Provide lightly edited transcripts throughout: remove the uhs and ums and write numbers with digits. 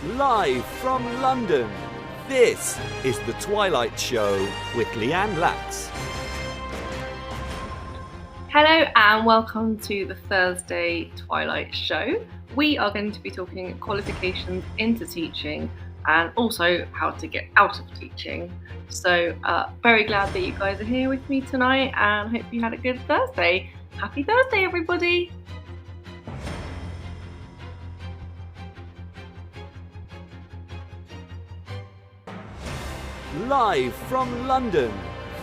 Live from London, this is The Twilight Show with Lianne Lax. Hello and welcome to the Thursday Twilight Show. We are going to be talking qualifications into teaching and also how to get out of teaching. So very glad that you guys are here with me tonight and hope you had a good Thursday. Happy Thursday, everybody! Live from London,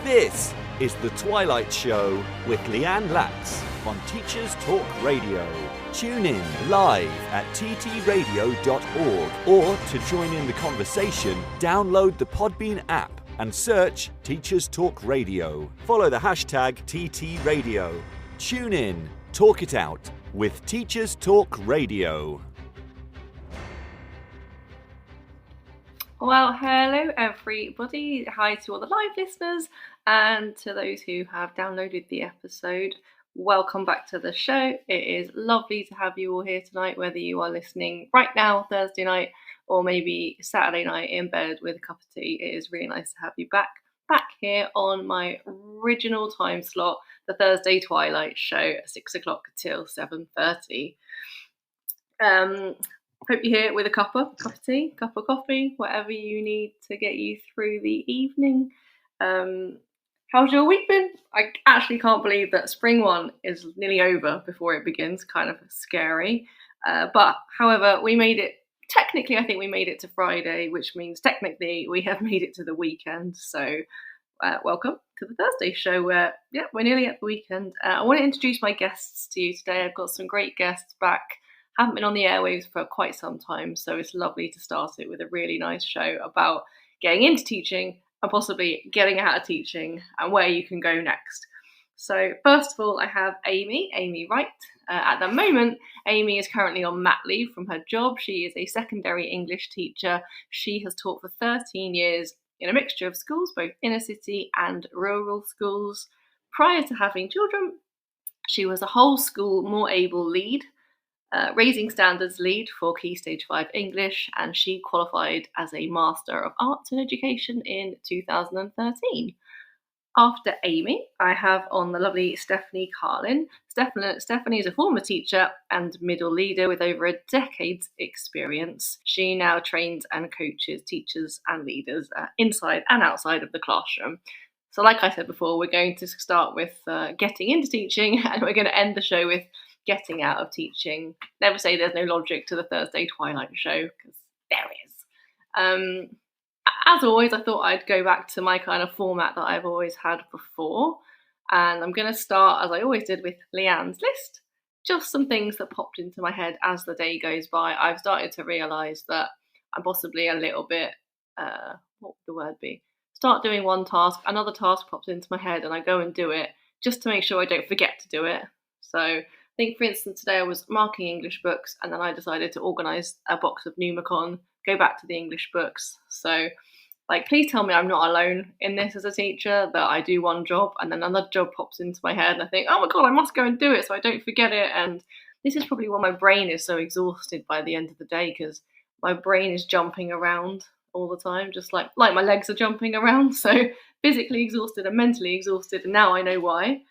this is The Twilight Show with Lianne Lax on Teachers Talk Radio. Tune in live at ttradio.org or to join in the conversation, download the Podbean app and search Teachers Talk Radio. Follow the hashtag TTRadio. Tune in, talk it out with Teachers Talk Radio. Well, hello everybody. Hi to all the live listeners and to those who have downloaded the episode. Welcome back to the show. It is lovely to have you all here tonight, whether you are listening right now, Thursday night, or maybe Saturday night in bed with a cup of tea. It is really nice to have you back here on my original time slot, the Thursday Twilight Show at 6 o'clock till 7:30. Hope you're here with a cup of tea, cup of coffee, whatever you need to get you through the evening. How's your week been? I actually can't believe that spring one is nearly over before it begins. Kind of scary. But however, we made it. Technically, I think we made it to Friday, which means technically we have made it to the weekend. So welcome to the Thursday show where, we're nearly at the weekend. I want to introduce my guests to you today. I've got some great guests back. Haven't been on the airwaves for quite some time, so it's lovely to start it with a really nice show about getting into teaching and possibly getting out of teaching and where you can go next. So first of all, I have Amy Wright. At the moment, Amy is currently on mat leave from her job. She is a secondary English teacher. She has taught for 13 years in a mixture of schools, both inner city and rural schools. Prior to having children, she was a whole school more able lead, raising standards lead for Key Stage 5 English, and she qualified as a Master of Arts in Education in 2013. After Amy, I have on the lovely Stephanie Carlin. Stephanie is a former teacher and middle leader with over a decade's experience. She now trains and coaches teachers and leaders inside and outside of the classroom. So like I said before, we're going to start with getting into teaching, and we're going to end the show with getting out of teaching. Never say there's no logic to the Thursday Twilight Show, because there is. As always, I thought I'd go back to my kind of format that I've always had before. And I'm going to start, as I always did, with Leanne's list. Just some things that popped into my head as the day goes by. I've started to realise that I'm possibly a little bit, what would the word be? Start doing one task, another task pops into my head and I go and do it just to make sure I don't forget to do it. So I think, for instance, today I was marking English books and then I decided to organise a box of Numicon, go back to the English books. So, please tell me I'm not alone in this as a teacher, that I do one job and then another job pops into my head and I think, oh my God, I must go and do it so I don't forget it. And this is probably why my brain is so exhausted by the end of the day, because my brain is jumping around all the time, just like my legs are jumping around. So physically exhausted and mentally exhausted, and now I know why.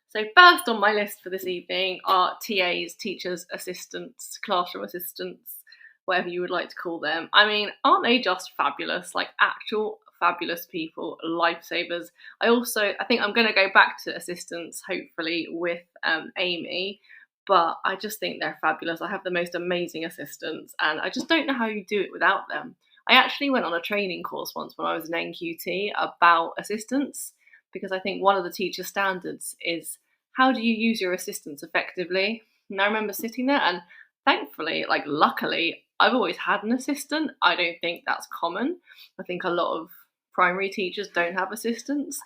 So first on my list for this evening are TAs, teachers, assistants, classroom assistants, whatever you would like to call them. I mean, aren't they just fabulous? Actual fabulous people, lifesavers. I think I'm going to go back to assistants, hopefully, with Amy, but I just think they're fabulous. I have the most amazing assistants, and I just don't know how you do it without them. I actually went on a training course once when I was an NQT about assistants, because I think one of the teacher standards is, how do you use your assistants effectively? And I remember sitting there, and thankfully, luckily, I've always had an assistant. I don't think that's common. I think a lot of primary teachers don't have assistants.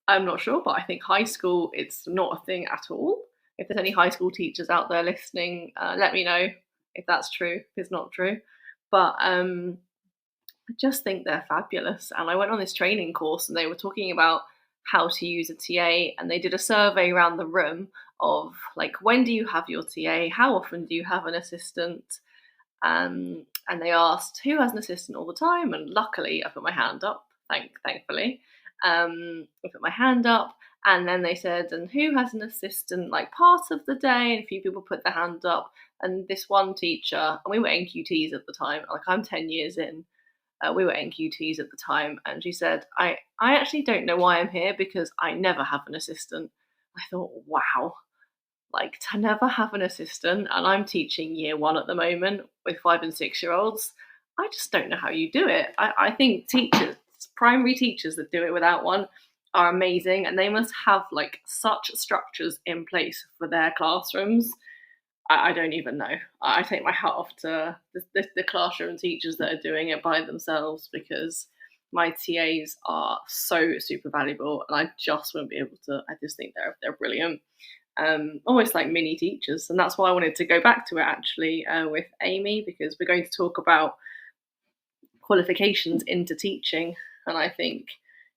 I'm not sure, but I think high school, it's not a thing at all. If there's any high school teachers out there listening, let me know if that's true, if it's not true. But I just think they're fabulous. And I went on this training course and they were talking about how to use a TA, and they did a survey around the room of when do you have your TA? How often do you have an assistant? And they asked who has an assistant all the time, and luckily I put my hand up. Thankfully, I put my hand up, and then they said, and who has an assistant like part of the day? And a few people put their hand up, and this one teacher, and we were NQTs at the time. Like, I'm 10 years in. We were NQTs at the time, and she said, I actually don't know why I'm here because I never have an assistant. I thought, wow, like, to never have an assistant, and I'm teaching year 1 at the moment with 5 and 6 year olds. I just don't know how you do it. I think teachers, primary teachers that do it without one, are amazing, and they must have like such structures in place for their classrooms. I don't even know. I take my hat off to the classroom teachers that are doing it by themselves, because my TAs are so super valuable, and I just wouldn't be able to. I just think they're brilliant. Almost like mini teachers, and that's why I wanted to go back to it actually with Amy, because we're going to talk about qualifications into teaching, and I think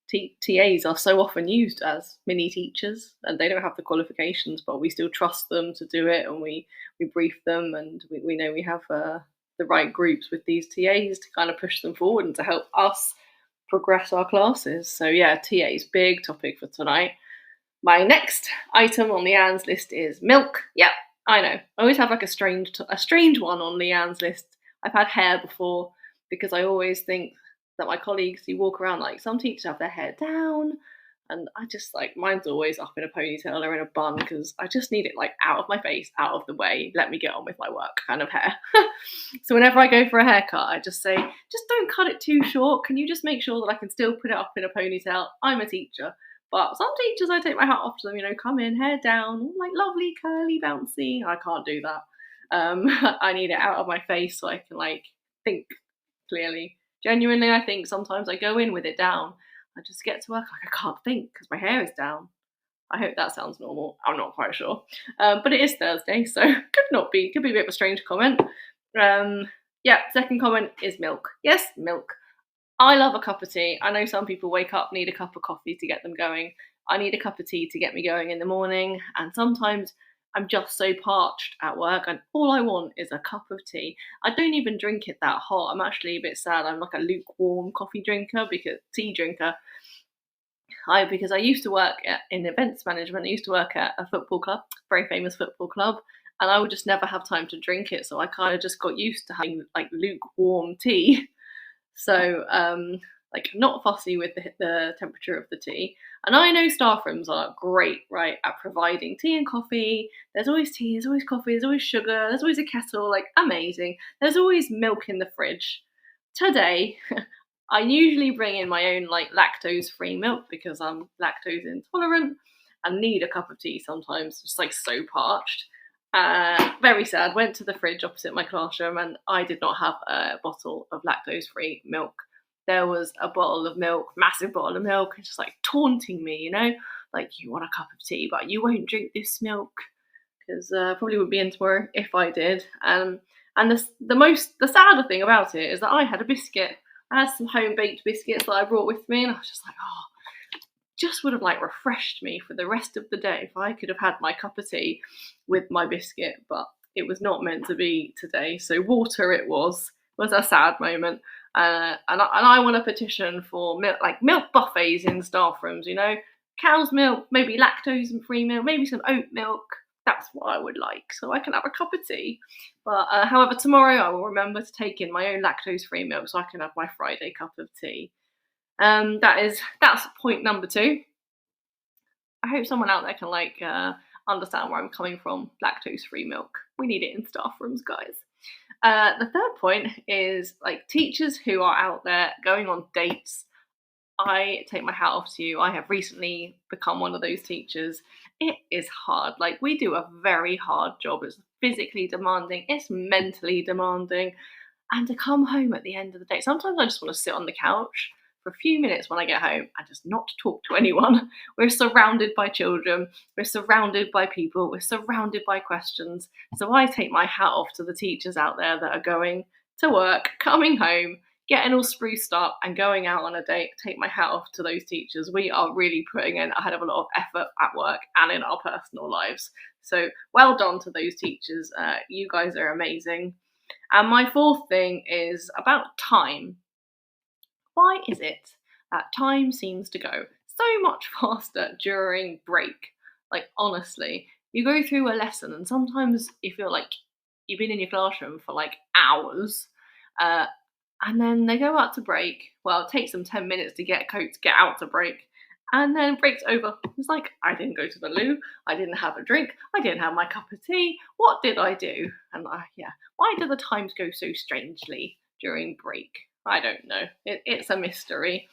TAs are so often used as mini teachers, and they don't have the qualifications, but we still trust them to do it, and we brief them, and we know we have the right groups with these TAs to kind of push them forward and to help us progress our classes. So yeah, TAs, big topic for tonight. My next item on Lianne's list is milk. Yeah, I know. I always have like a strange one on Lianne's list. I've had hair before, because I always think that my colleagues who walk around, like, some teachers have their hair down, and I just like, mine's always up in a ponytail or in a bun, because I just need it like out of my face, out of the way, let me get on with my work kind of hair. So whenever I go for a haircut, I just say, just don't cut it too short. Can you just make sure that I can still put it up in a ponytail? I'm a teacher. But some teachers, I take my hat off to them, come in, hair down, like lovely, curly, bouncy. I can't do that. I need it out of my face so I can like think clearly. Genuinely, I think sometimes I go in with it down. I just get to work like I can't think because my hair is down. I hope that sounds normal. I'm not quite sure. But it is Thursday, so could be a bit of a strange comment. Second comment is milk. Yes, milk. I love a cup of tea. I know some people wake up, need a cup of coffee to get them going. I need a cup of tea to get me going in the morning. And sometimes I'm just so parched at work, and all I want is a cup of tea. I don't even drink it that hot. I'm actually a bit sad. I'm like a lukewarm tea drinker. Because I used to work in events management. I used to work at a football club, very famous football club, and I would just never have time to drink it. So I kind of just got used to having like lukewarm tea. So not fussy with the temperature of the tea. And I know staff rooms are great, right, at providing tea and coffee. There's always tea, there's always coffee, there's always sugar, there's always a kettle, like amazing. There's always milk in the fridge. Today, I usually bring in my own like lactose-free milk because I'm lactose intolerant and need a cup of tea sometimes, just like so parched. Very sad. Went to the fridge opposite my classroom, and I did not have a bottle of lactose-free milk. There was a bottle of milk, massive bottle of milk, just like taunting me, like, you want a cup of tea, but you won't drink this milk, because probably would be in tomorrow if I did. And the sadder thing about it is that I had a biscuit. I had some home-baked biscuits that I brought with me, and I was just like, just would have like refreshed me for the rest of the day if I could have had my cup of tea with my biscuit, but it was not meant to be today. So water it was a sad moment. And I want a petition for milk buffets in staff rooms, cow's milk, maybe lactose and free milk, maybe some oat milk. That's what I would like, so I can have a cup of tea. But however, tomorrow I will remember to take in my own lactose-free milk so I can have my Friday cup of tea. That's point number 2. I hope someone out there can understand where I'm coming from. Lactose-free milk. We need it in staff rooms, guys. The third point is like teachers who are out there going on dates. I take my hat off to you. I have recently become one of those teachers. It is hard. Like, we do a very hard job. It's physically demanding. It's mentally demanding. And to come home at the end of the day, sometimes I just want to sit on the couch for a few minutes when I get home and just not talk to anyone. We're surrounded by children. We're surrounded by people. We're surrounded by questions. So I take my hat off to the teachers out there that are going to work, coming home, getting all spruced up and going out on a date. Take my hat off to those teachers. We are really putting in a hell of a lot of effort at work and in our personal lives. So well done to those teachers. You guys are amazing. And my fourth thing is about time. Why is it that time seems to go so much faster during break? Like, honestly, you go through a lesson and sometimes you feel like you've been in your classroom for like hours, uh, and then they go out to break. Well, it takes them 10 minutes to get out to break. And then break's over. It's like, I didn't go to the loo. I didn't have a drink. I didn't have my cup of tea. What did I do? And why do the times go so strangely during break? I don't know. It's a mystery.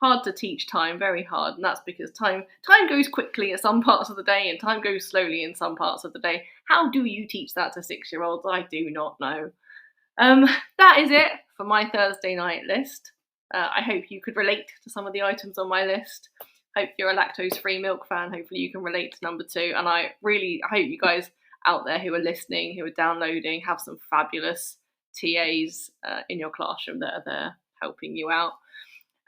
Hard to teach time, very hard, and that's because time goes quickly at some parts of the day and time goes slowly in some parts of the day. How do you teach that to 6-year-olds? I do not know. That is it for my Thursday night list. I hope you could relate to some of the items on my list. Hope you're a lactose-free milk fan. Hopefully you can relate to number 2. And I really hope you guys out there who are listening, who are downloading, have some fabulous TAs in your classroom that are there helping you out.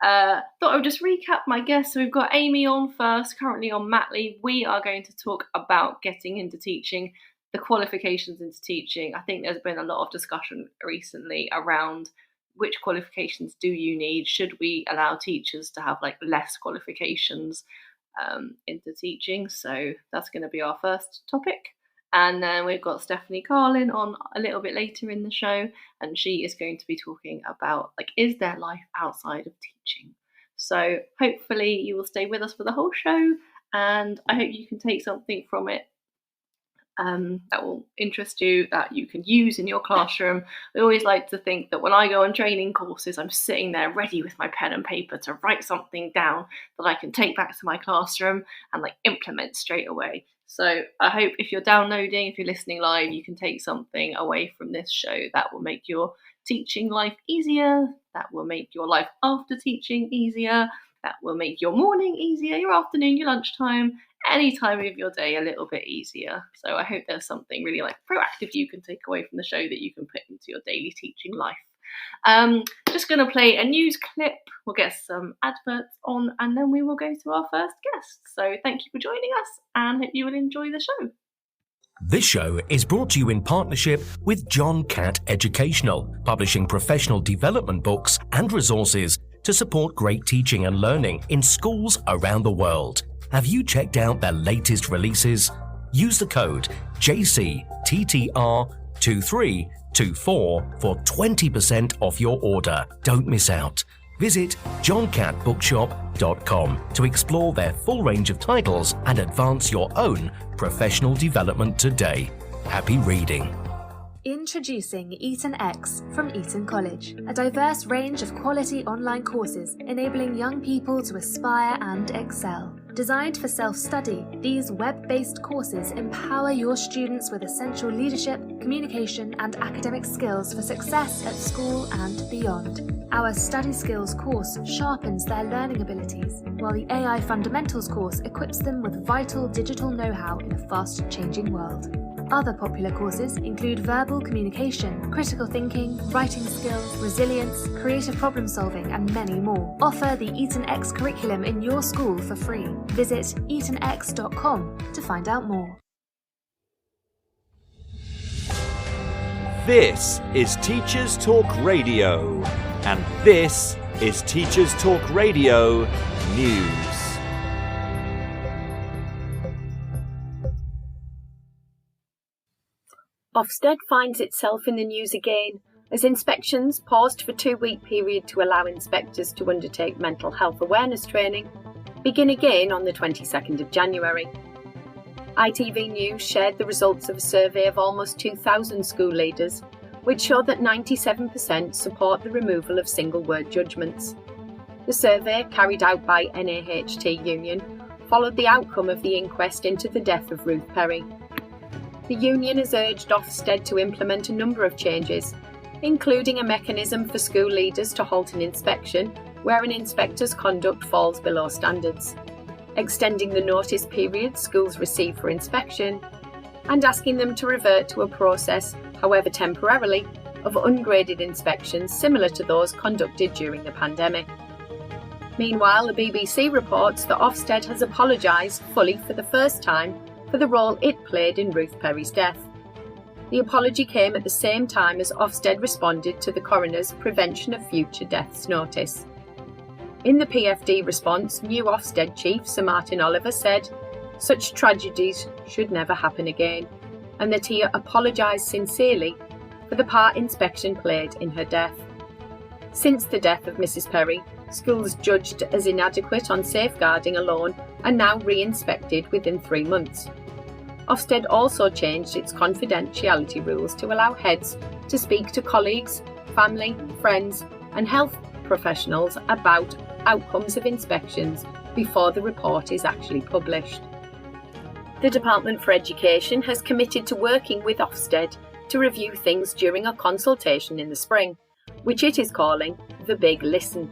Thought I would just recap my guests. So we've got Amy on first, currently on mat leave. We are going to talk about getting into teaching, the qualifications into teaching. I think there's been a lot of discussion recently around which qualifications do you need? Should we allow teachers to have like less qualifications into teaching? So that's going to be our first topic. And then we've got Stephanie Carlin on a little bit later in the show, and she is going to be talking about, like, is there life outside of teaching? So hopefully you will stay with us for the whole show, and I hope you can take something from it that will interest you, that you can use in your classroom. I always like to think that when I go on training courses, I'm sitting there ready with my pen and paper to write something down that I can take back to my classroom and like implement straight away. So I hope if you're downloading, if you're listening live, you can take something away from this show that will make your teaching life easier, that will make your life after teaching easier, that will make your morning easier, your afternoon, your lunchtime, any time of your day a little bit easier. So I hope there's something really like proactive you can take away from the show that you can put into your daily teaching life. Just going to play a news clip. We'll get some adverts on, and then we will go to our first guest. So thank you for joining us, and hope you will enjoy the show. This show is brought to you in partnership with John Catt Educational, publishing professional development books and resources to support great teaching and learning in schools around the world. Have you checked out their latest releases? Use the code JCTTR2324 for 20% off your order. Don't miss out. Visit johncattbookshop.com to explore their full range of titles and advance your own professional development today. Happy reading. Introducing Eton X from Eton College, a diverse range of quality online courses enabling young people to aspire and excel. Designed for self-study, these web-based courses empower your students with essential leadership, communication, and academic skills for success at school and beyond. Our Study Skills course sharpens their learning abilities, while the AI Fundamentals course equips them with vital digital know-how in a fast-changing world. Other popular courses include verbal communication, critical thinking, writing skills, resilience, creative problem solving, and many more. Offer the Eton X curriculum in your school for free. Visit etonx.com to find out more. This is Teachers Talk Radio, and this is Teachers Talk Radio News. Ofsted finds itself in the news again as inspections paused for a 2-week period to allow inspectors to undertake mental health awareness training begin again on the 22nd of January. ITV News shared the results of a survey of almost 2,000 school leaders, which showed that 97% support the removal of single-word judgments. The survey, carried out by NAHT Union, followed the outcome of the inquest into the death of Ruth Perry. The union has urged Ofsted to implement a number of changes, including a mechanism for school leaders to halt an inspection where an inspector's conduct falls below standards, extending the notice period schools receive for inspection, and asking them to revert to a process, however temporarily, of ungraded inspections similar to those conducted during the pandemic. Meanwhile, the BBC reports that Ofsted has apologised fully for the first time for the role it played in Ruth Perry's death. The apology came at the same time as Ofsted responded to the coroner's Prevention of Future Deaths notice. In the PFD response, new Ofsted chief Sir Martin Oliver said, "Such tragedies should never happen again," and that he apologised sincerely for the part inspection played in her death. Since the death of Mrs Perry, schools judged as inadequate on safeguarding alone are now re-inspected within 3 months. Ofsted also changed its confidentiality rules to allow heads to speak to colleagues, family, friends and health professionals about outcomes of inspections before the report is actually published. The Department for Education has committed to working with Ofsted to review things during a consultation in the spring, which it is calling the Big Listen.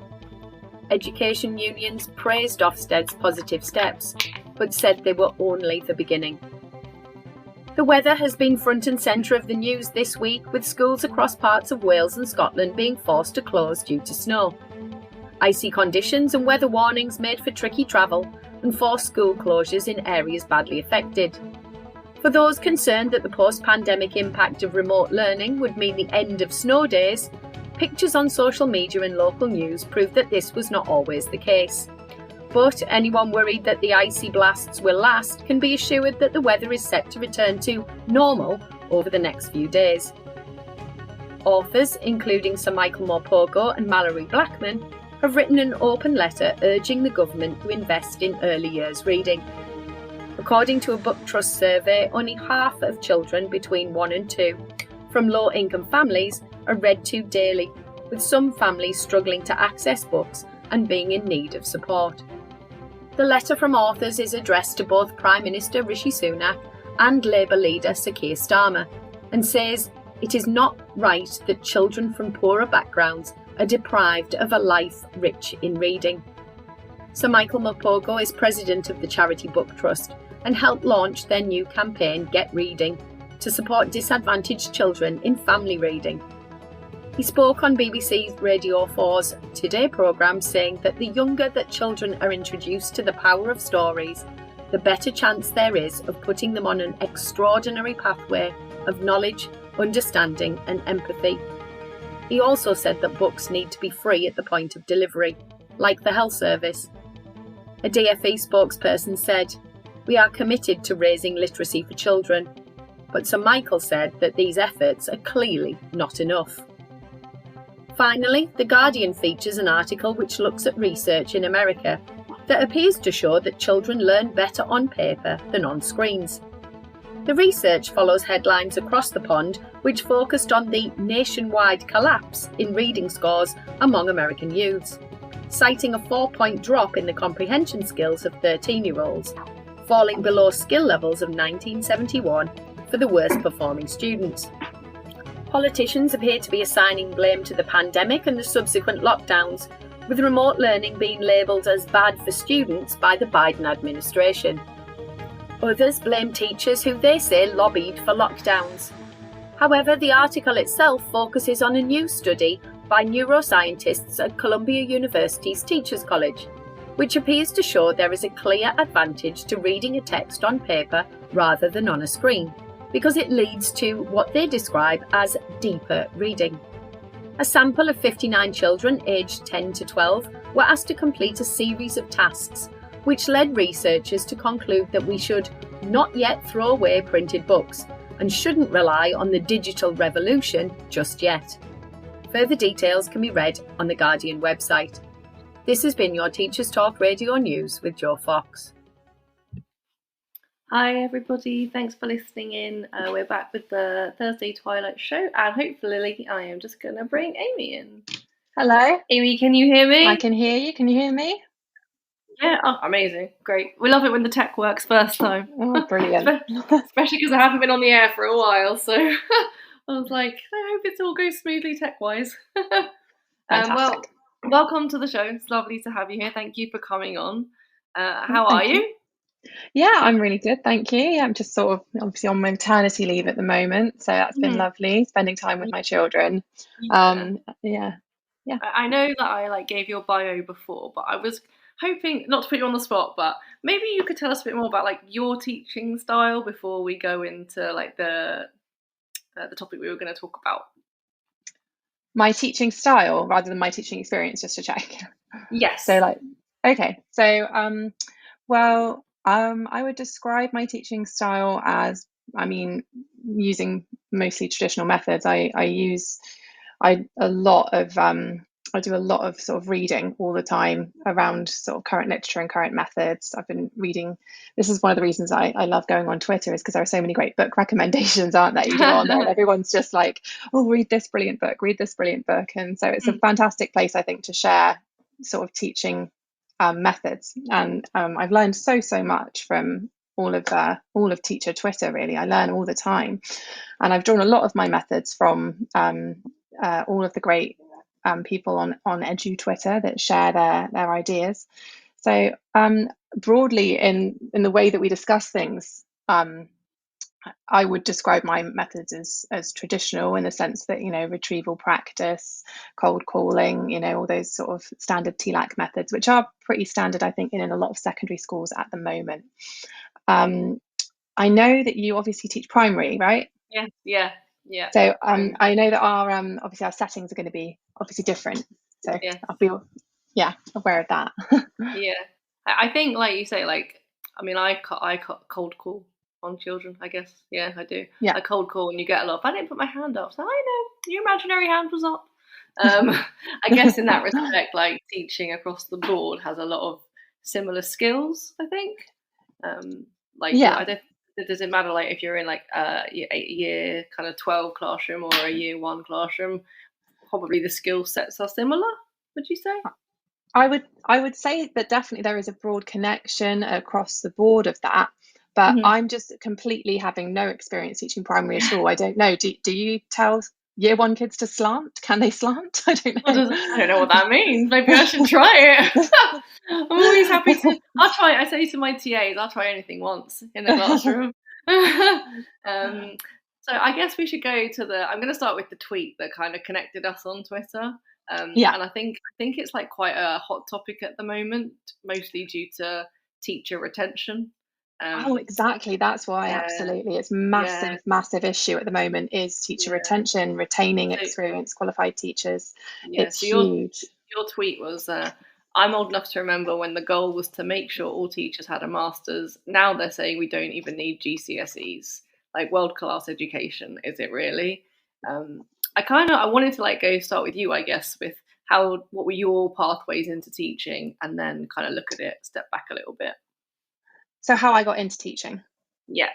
Education unions praised Ofsted's positive steps, but said they were only the beginning. The weather has been front and centre of the news this week, with schools across parts of Wales and Scotland being forced to close due to snow. Icy conditions and weather warnings made for tricky travel and forced school closures in areas badly affected. For those concerned that the post-pandemic impact of remote learning would mean the end of snow days, pictures on social media and local news proved that this was not always the case. But anyone worried that the icy blasts will last can be assured that the weather is set to return to normal over the next few days. Authors, including Sir Michael Morpurgo and Mallory Blackman, have written an open letter urging the government to invest in early years reading. According to a Book Trust survey, only half of children between 1 and 2 from low-income families are read to daily, with some families struggling to access books and being in need of support. The letter from authors is addressed to both Prime Minister Rishi Sunak and Labour leader Sir Keir Starmer, and says it is not right that children from poorer backgrounds are deprived of a life rich in reading. Sir Michael Morpurgo is president of the Charity Book Trust and helped launch their new campaign Get Reading to support disadvantaged children in family reading. He spoke on BBC Radio 4's Today programme, saying that the younger that children are introduced to the power of stories, the better chance there is of putting them on an extraordinary pathway of knowledge, understanding and empathy. He also said that books need to be free at the point of delivery, like the health service. A DFE spokesperson said, "We are committed to raising literacy for children," but Sir Michael said that these efforts are clearly not enough. Finally, The Guardian features an article which looks at research in America that appears to show that children learn better on paper than on screens. The research follows headlines across the pond which focused on the nationwide collapse in reading scores among American youths, citing a 4-point drop in the comprehension skills of 13-year-olds, falling below skill levels of 1971 for the worst performing students. Politicians appear to be assigning blame to the pandemic and the subsequent lockdowns, with remote learning being labelled as bad for students by the Biden administration. Others blame teachers who they say lobbied for lockdowns. However, the article itself focuses on a new study by neuroscientists at Columbia University's Teachers College, which appears to show there is a clear advantage to reading a text on paper rather than on a screen, because it leads to what they describe as deeper reading. A sample of 59 children aged 10 to 12 were asked to complete a series of tasks, which led researchers to conclude that we should not yet throw away printed books and shouldn't rely on the digital revolution just yet. Further details can be read on the Guardian website. This has been your Teachers Talk Radio News with Jo Fox. Hi everybody, thanks for listening in. We're back with the Thursday Twilight show, and hopefully I am just going to bring Amy in. Hello. Amy, can you hear me? I can hear you. Can you hear me? Yeah, oh, amazing, great. We love it when the tech works first time. Oh, brilliant. Especially because I haven't been on the air for a while, so I was like, I hope it all goes smoothly tech-wise. Well, welcome to the show. It's lovely to have you here. Thank you for coming on. How are you? Yeah, I'm really good, thank you. Yeah, I'm just sort of obviously on maternity leave at the moment, so that's been lovely, spending time with my children. Yeah. I know that I gave your bio before, but I was hoping not to put you on the spot, but maybe you could tell us a bit more about your teaching style before we go into the the topic we were going to talk about. My teaching style rather than my teaching experience, just to check. Yes. So like, okay. So, I would describe my teaching style as, using mostly traditional methods. I do a lot of sort of reading all the time around sort of current literature and current methods. I've been reading. This is one of the reasons I love going on Twitter, is because there are so many great book recommendations, aren't there? You go on there and everyone's just like, oh, read this brilliant book, read this brilliant book. And so it's a fantastic place, I think, to share sort of teaching methods. And I've learned so much from all of teacher Twitter, really. I learn all the time. And I've drawn a lot of my methods from all of the great people on Edu Twitter that share their ideas. So broadly, in the way that we discuss things, I would describe my methods as traditional, in the sense that, retrieval practice, cold calling, all those sort of standard TLAC methods, which are pretty standard, I think, in a lot of secondary schools at the moment. I know that you obviously teach primary, right? Yeah. So I know that our obviously our settings are going to be obviously different. So I'll be aware of that. Yeah, I think, like you say, I cold call on children, I guess. Yeah, I do. Yeah. I cold call and you get a lot. I didn't put my hand up, so I know your imaginary hand was up. I guess in that respect, like, teaching across the board has a lot of similar skills, I think. Does it matter, like, if you're in like a year kind of 12 classroom or a year 1 classroom? Probably the skill sets are similar, would you say? I would say that definitely there is a broad connection across the board of that, but I'm just completely having no experience teaching primary at all. I don't know. Do you tell year 1 kids to slant? Can they slant? I don't know. I don't know what that means. Maybe I should try it. I'm always happy to. I'll try it. I say to my TAs, I'll try anything once in the classroom. So I guess we should go to I'm going to start with the tweet that kind of connected us on Twitter. And I think it's like quite a hot topic at the moment, mostly due to teacher retention. Exactly. That's why, absolutely. It's massive issue at the moment is teacher retention, retaining experienced qualified teachers. It's huge. Your tweet was, I'm old enough to remember when the goal was to make sure all teachers had a master's. Now they're saying we don't even need GCSEs. Like, world-class education, is it really? I wanted to start with you, I guess, with what were your pathways into teaching, and then kind of look at it, step back a little bit. So how I got into teaching? Yeah.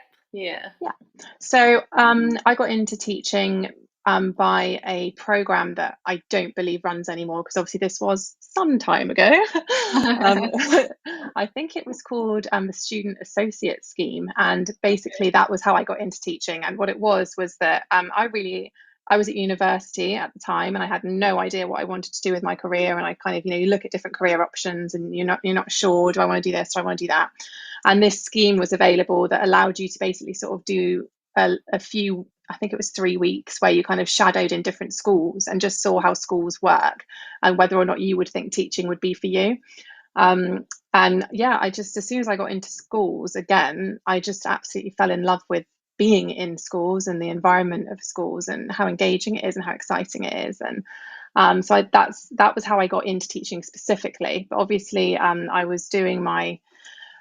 So I got into teaching by a program that I don't believe runs anymore, because obviously this was some time ago. I think it was called the Student Associate Scheme, and basically that was how I got into teaching. And what it was that I was at university at the time, and I had no idea what I wanted to do with my career. And I kind of, you look at different career options, and you're not sure, do I want to do this, do I want to do that? And this scheme was available that allowed you to basically sort of do a few, I think it was 3 weeks, where you kind of shadowed in different schools and just saw how schools work and whether or not you would think teaching would be for you. I just, as soon as I got into schools again, I just absolutely fell in love with being in schools and the environment of schools and how engaging it is and how exciting it is. And that was how I got into teaching specifically. But obviously I was doing my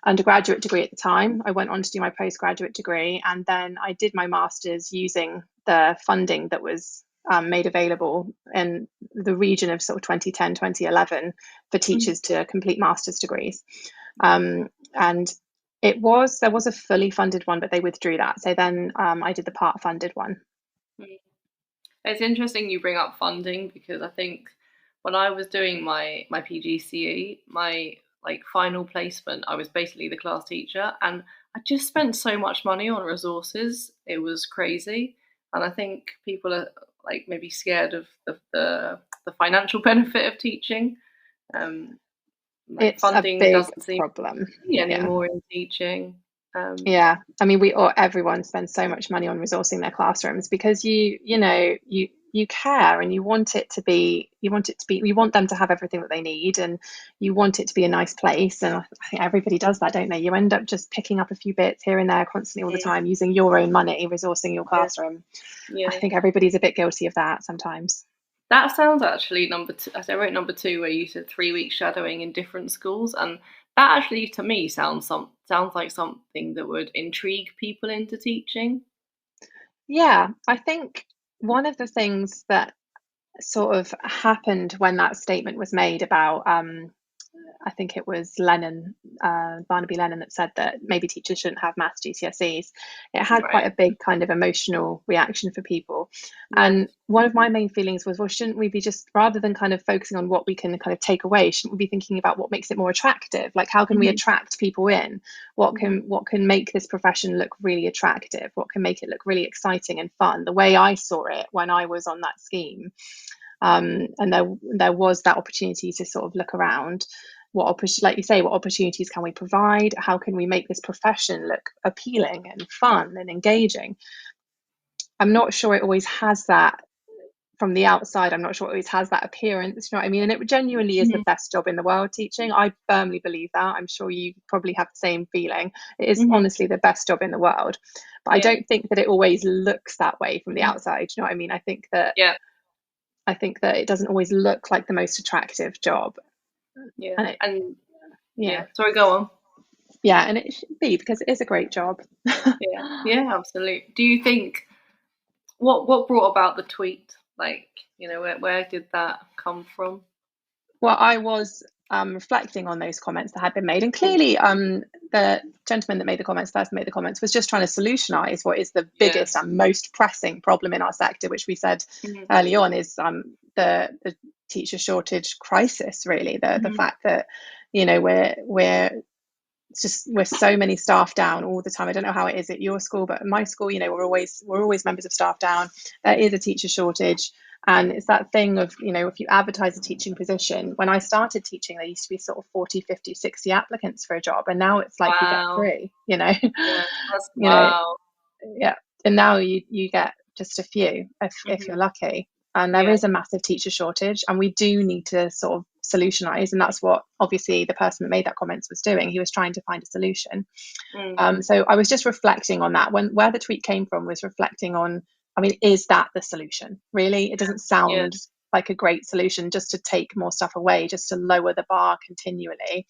undergraduate degree at the time. I went on to do my postgraduate degree, and then I did my master's using the funding that was made available in the region of sort of 2010, 2011 for teachers to complete master's degrees. And there was a fully funded one, but they withdrew that. So then I did the part funded one. It's interesting you bring up funding, because I think when I was doing my PGCE, my final placement, I was basically the class teacher, and I just spent so much money on resources. It was crazy. And I think people are maybe scared of the financial benefit of teaching. It's funding a big doesn't seem problem anymore in teaching. Everyone spends so much money on resourcing their classrooms, because you you care and you want them to have everything that they need, and you want it to be a nice place. And I think everybody does that, don't they? You end up just picking up a few bits here and there constantly all the time, using your own money, resourcing your classroom. I think everybody's a bit guilty of that sometimes. That sounds actually number 2. I wrote number 2 where you said 3 weeks shadowing in different schools, and that actually to me sounds like something that would intrigue people into teaching. Yeah, I think one of the things that sort of happened when that statement was made about I think it was Barnaby Lennon, that said that maybe teachers shouldn't have maths GCSEs. It had quite a big kind of emotional reaction for people. And one of my main feelings was, well, shouldn't we be just, rather than kind of focusing on what we can kind of take away, shouldn't we be thinking about what makes it more attractive? Like, how can we attract people in? What can make this profession look really attractive? What can make it look really exciting and fun? The way I saw it when I was on that scheme. And there was that opportunity to sort of look around. Like you say, what opportunities can we provide? How can we make this profession look appealing and fun and engaging? I'm not sure it always has that from the outside. I'm not sure it always has that appearance. You know what I mean? And it genuinely is the best job in the world, teaching. I firmly believe that. I'm sure you probably have the same feeling. It is honestly the best job in the world. But I don't think that it always looks that way from the outside. You know what I mean? I think that it doesn't always look like the most attractive job. Sorry, go on. Yeah, and it should be, because it is a great job. Yeah, absolutely. Do you think what brought about the tweet? Like, you know, where did that come from? Well, I was reflecting on those comments that had been made, and clearly the gentleman that made the comments was just trying to solutionize what is the biggest and most pressing problem in our sector, which we said early on is the teacher shortage crisis. Really, the fact that, you know, we're so many staff down all the time. I don't know how it is at your school, but at my school, you know, we're always members of staff down. There is a teacher shortage. And it's that thing of, you know, if you advertise a teaching position, when I started teaching, there used to be sort of 40, 50, 60 applicants for a job. And now it's like you get 3, you know. And now you get just a few if you're lucky. And there is a massive teacher shortage, and we do need to sort of solutionize. And that's what obviously the person that made that comment was doing. He was trying to find a solution. So I was just reflecting on that. Where the tweet came from was reflecting on, I mean, is that the solution? Really? It doesn't sound like a great solution, just to take more stuff away, just to lower the bar continually.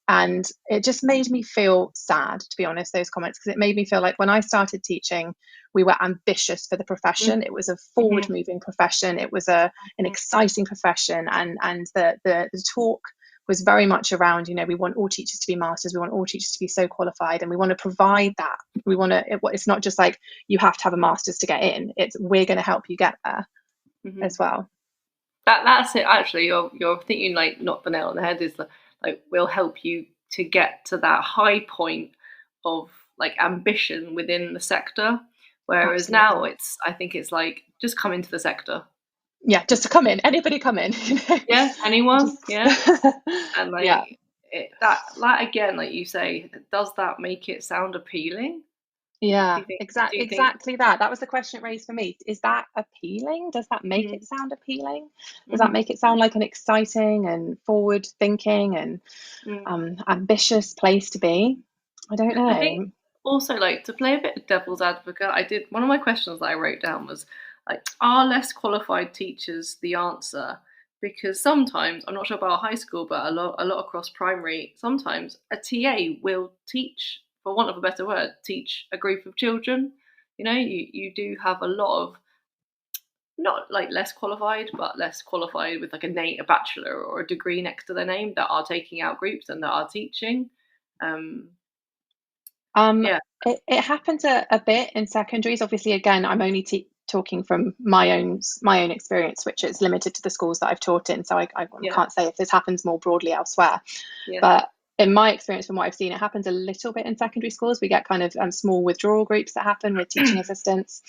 And it just made me feel sad, to be honest, those comments, because it made me feel like when I started teaching, we were ambitious for the profession. It was a forward-moving profession. It was an exciting profession, and the talk was very much around, you know, we want all teachers to be masters, we want all teachers to be so qualified, and we want to provide that. It's not just like you have to have a master's to get in. It's we're going to help you get there as well. That's it. Actually, you're thinking, like, not the nail on the head. Is like, we'll help you to get to that high point of like ambition within the sector. Whereas now I think it's like, just come into the sector. Yeah, just to come in. Anybody come in. Yeah, anyone. Yeah. And like that again, like you say, does that make it sound appealing? Yeah, exactly that. That was the question it raised for me. Is that appealing? Does that make it sound appealing? Does that make it sound like an exciting and forward thinking and ambitious place to be? I don't know. I think also, like, to play a bit of devil's advocate, one of my questions that I wrote down was like, are less qualified teachers the answer? Because sometimes, I'm not sure about high school, but a lot across primary, sometimes a TA will teach, for want of a better word, teach a group of children. You know, you do have a lot of, not like less qualified, but less qualified with like a bachelor or a degree next to their name that are taking out groups and that are teaching. It happens a bit in secondaries. Obviously, again, I'm only talking from my own experience, which is limited to the schools that I've taught in. So I can't say if this happens more broadly elsewhere. But in my experience, from what I've seen, it happens a little bit in secondary schools. We get kind of small withdrawal groups that happen with teaching assistants.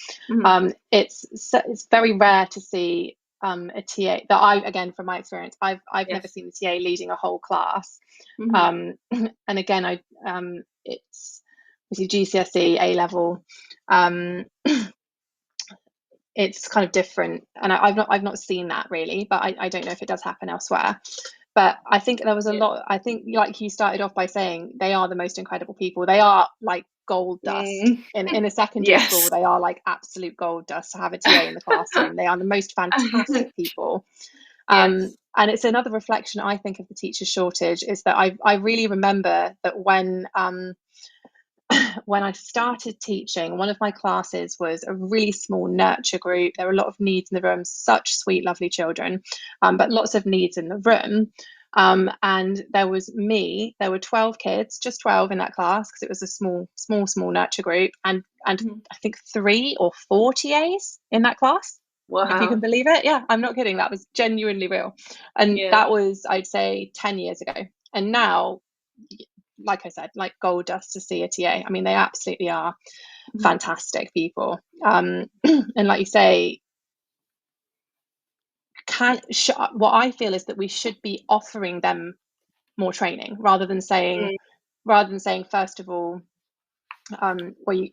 It's very rare to see a TA that again, from my experience, I've never seen the TA leading a whole class. And again, it's obviously GCSE, A level. it's kind of different, and I've not seen that really, but I don't know if it does happen elsewhere. But I think there was a lot. I think, like you started off by saying, they are the most incredible people. They are like gold dust in a secondary school. Yes. They are like absolute gold dust to have a TA in the classroom. They are the most fantastic people. Yes. And it's another reflection, I think, of the teacher shortage, is that I really remember that when I started teaching, one of my classes was a really small nurture group. There were a lot of needs in the room, such sweet, lovely children, but lots of needs in the room. And there was me. There were 12 kids, just 12 in that class, because it was a small nurture group, and I think 3 or 4 TAs in that class. Wow. If you can believe it. Yeah, I'm not kidding. That was genuinely real. And that was, I'd say, 10 years ago. And now, like I said, like gold dust to see a TA. I mean, they absolutely are fantastic people. And like you say, what I feel is that we should be offering them more training, rather than saying first of all, well,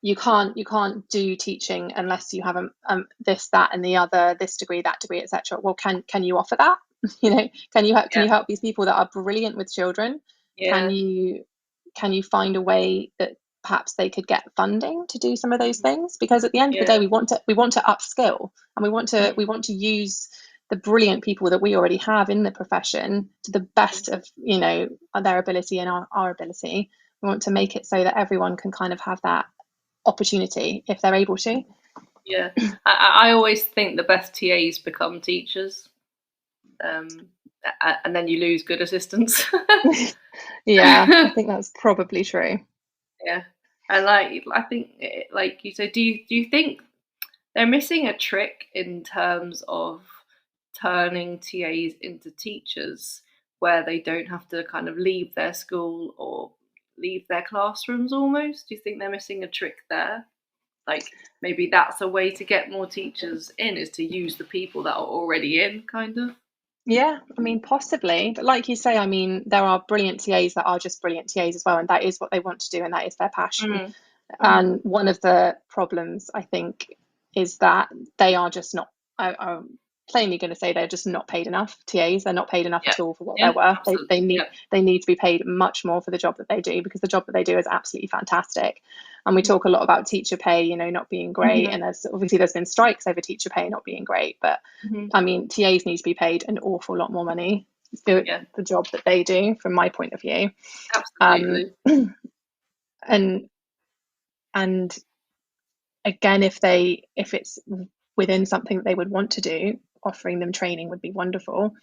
you can't do teaching unless you have this, that, and the other, this degree, that degree, etc. Well, can you offer that? Can you help these people that are brilliant with children? Can you find a way that perhaps they could get funding to do some of those things? Because at the end of the day, we want to upskill, and we want to use the brilliant people that we already have in the profession to the best of their ability and our ability. We want to make it so that everyone can kind of have that opportunity if they're able to. Yeah, I always think the best TAs become teachers, and then you lose good assistants. Yeah, I think that's probably true. Yeah, and I think, like you said, do you think they're missing a trick in terms of turning TAs into teachers, where they don't have to kind of leave their school or leave their classrooms almost? Do you think they're missing a trick there? Like, maybe that's a way to get more teachers in, is to use the people that are already in, kind of. Yeah, I mean, possibly. But like you say, I mean, there are brilliant TAs that are just brilliant TAs as well, and that is what they want to do, and that is their passion. And one of the problems, I think, is that they are just not, I'm plainly going to say, they're just not paid enough. TAs, they're not paid enough at all for what they're worth. They need to be paid much more for the job that they do, because the job that they do is absolutely fantastic. And we talk a lot about teacher pay, not being great. And there's been strikes over teacher pay not being great. But I mean, TAs need to be paid an awful lot more money for the job that they do, from my point of view. Absolutely. And again, if it's within something that they would want to do, offering them training would be wonderful.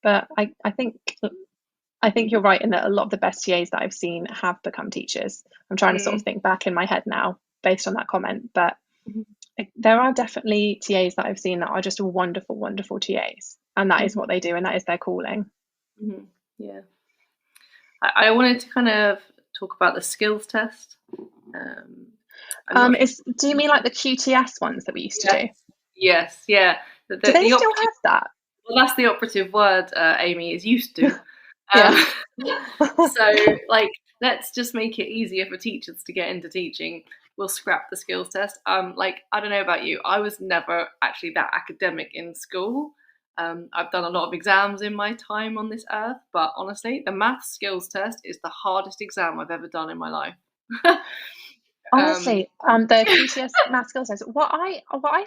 But I think you're right in that a lot of the best TAs that I've seen have become teachers. I'm trying to sort of think back in my head now based on that comment, but there are definitely TAs that I've seen that are just wonderful, wonderful TAs, and that is what they do, and that is their calling. Yeah. I wanted to kind of talk about the skills test. Do you mean like the QTS ones that we used to do? Yes, yeah. Do they still have that? Well, that's the operative word, Amy, is used to. So, let's just make it easier for teachers to get into teaching. We'll scrap the skills test. I don't know about you, I was never actually that academic in school. I've done a lot of exams in my time on this earth, but honestly, the math skills test is the hardest exam I've ever done in my life. Honestly, the QTS math skills test, what I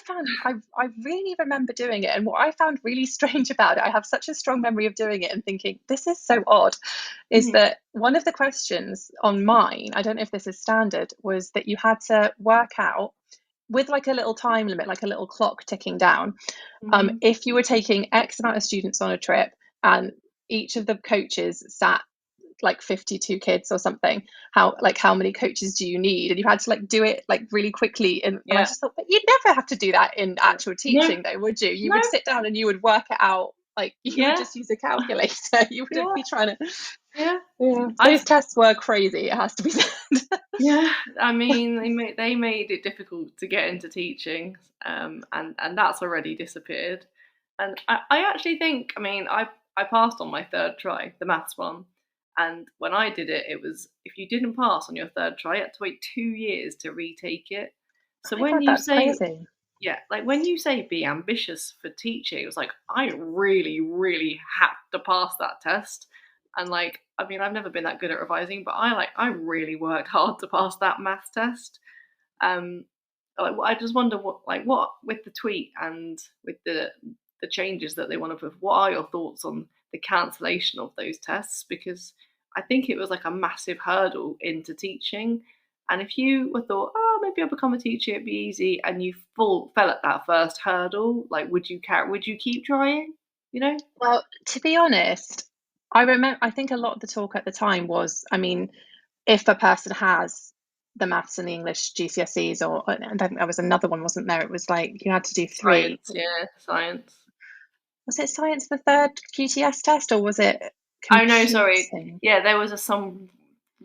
found, I really remember doing it, and what I found really strange about it, I have such a strong memory of doing it and thinking, this is so odd, is that one of the questions on mine, I don't know if this is standard, was that you had to work out, with like a little time limit, like a little clock ticking down, if you were taking X amount of students on a trip, and each of the coaches sat like 52 kids or something, how many coaches do you need? And you had to do it really quickly, and I just thought, but you'd never have to do that in actual teaching, though, would you? Would sit down and you would work it out, you would just use a calculator. You wouldn't be trying to those tests were crazy, it has to be said. I mean, they made it difficult to get into teaching, and that's already disappeared. And I actually think, I passed on my third try, the maths one. And when I did it, it was, if you didn't pass on your third try, you had to wait 2 years to retake it. So when you say, crazy. Yeah, like when you say be ambitious for teaching, it was like I really, really had to pass that test. And like, I mean, I've never been that good at revising, but I really worked hard to pass that math test. Um, like, I just wonder what with the tweet and with the changes that they want to put. What are your thoughts on the cancellation of those tests? Because I think it was like a massive hurdle into teaching. And if you were thought, oh, maybe I'll become a teacher, it'd be easy, and you fell at that first hurdle, like, would you keep trying? You know? Well, to be honest, I think a lot of the talk at the time was, I mean, if a person has the maths and the English GCSEs, or I think there was another one, wasn't there? It was like you had to do three. Science, yeah, science. Was it science the third QTS test, or was it Oh no, sorry. computing? Yeah, there was some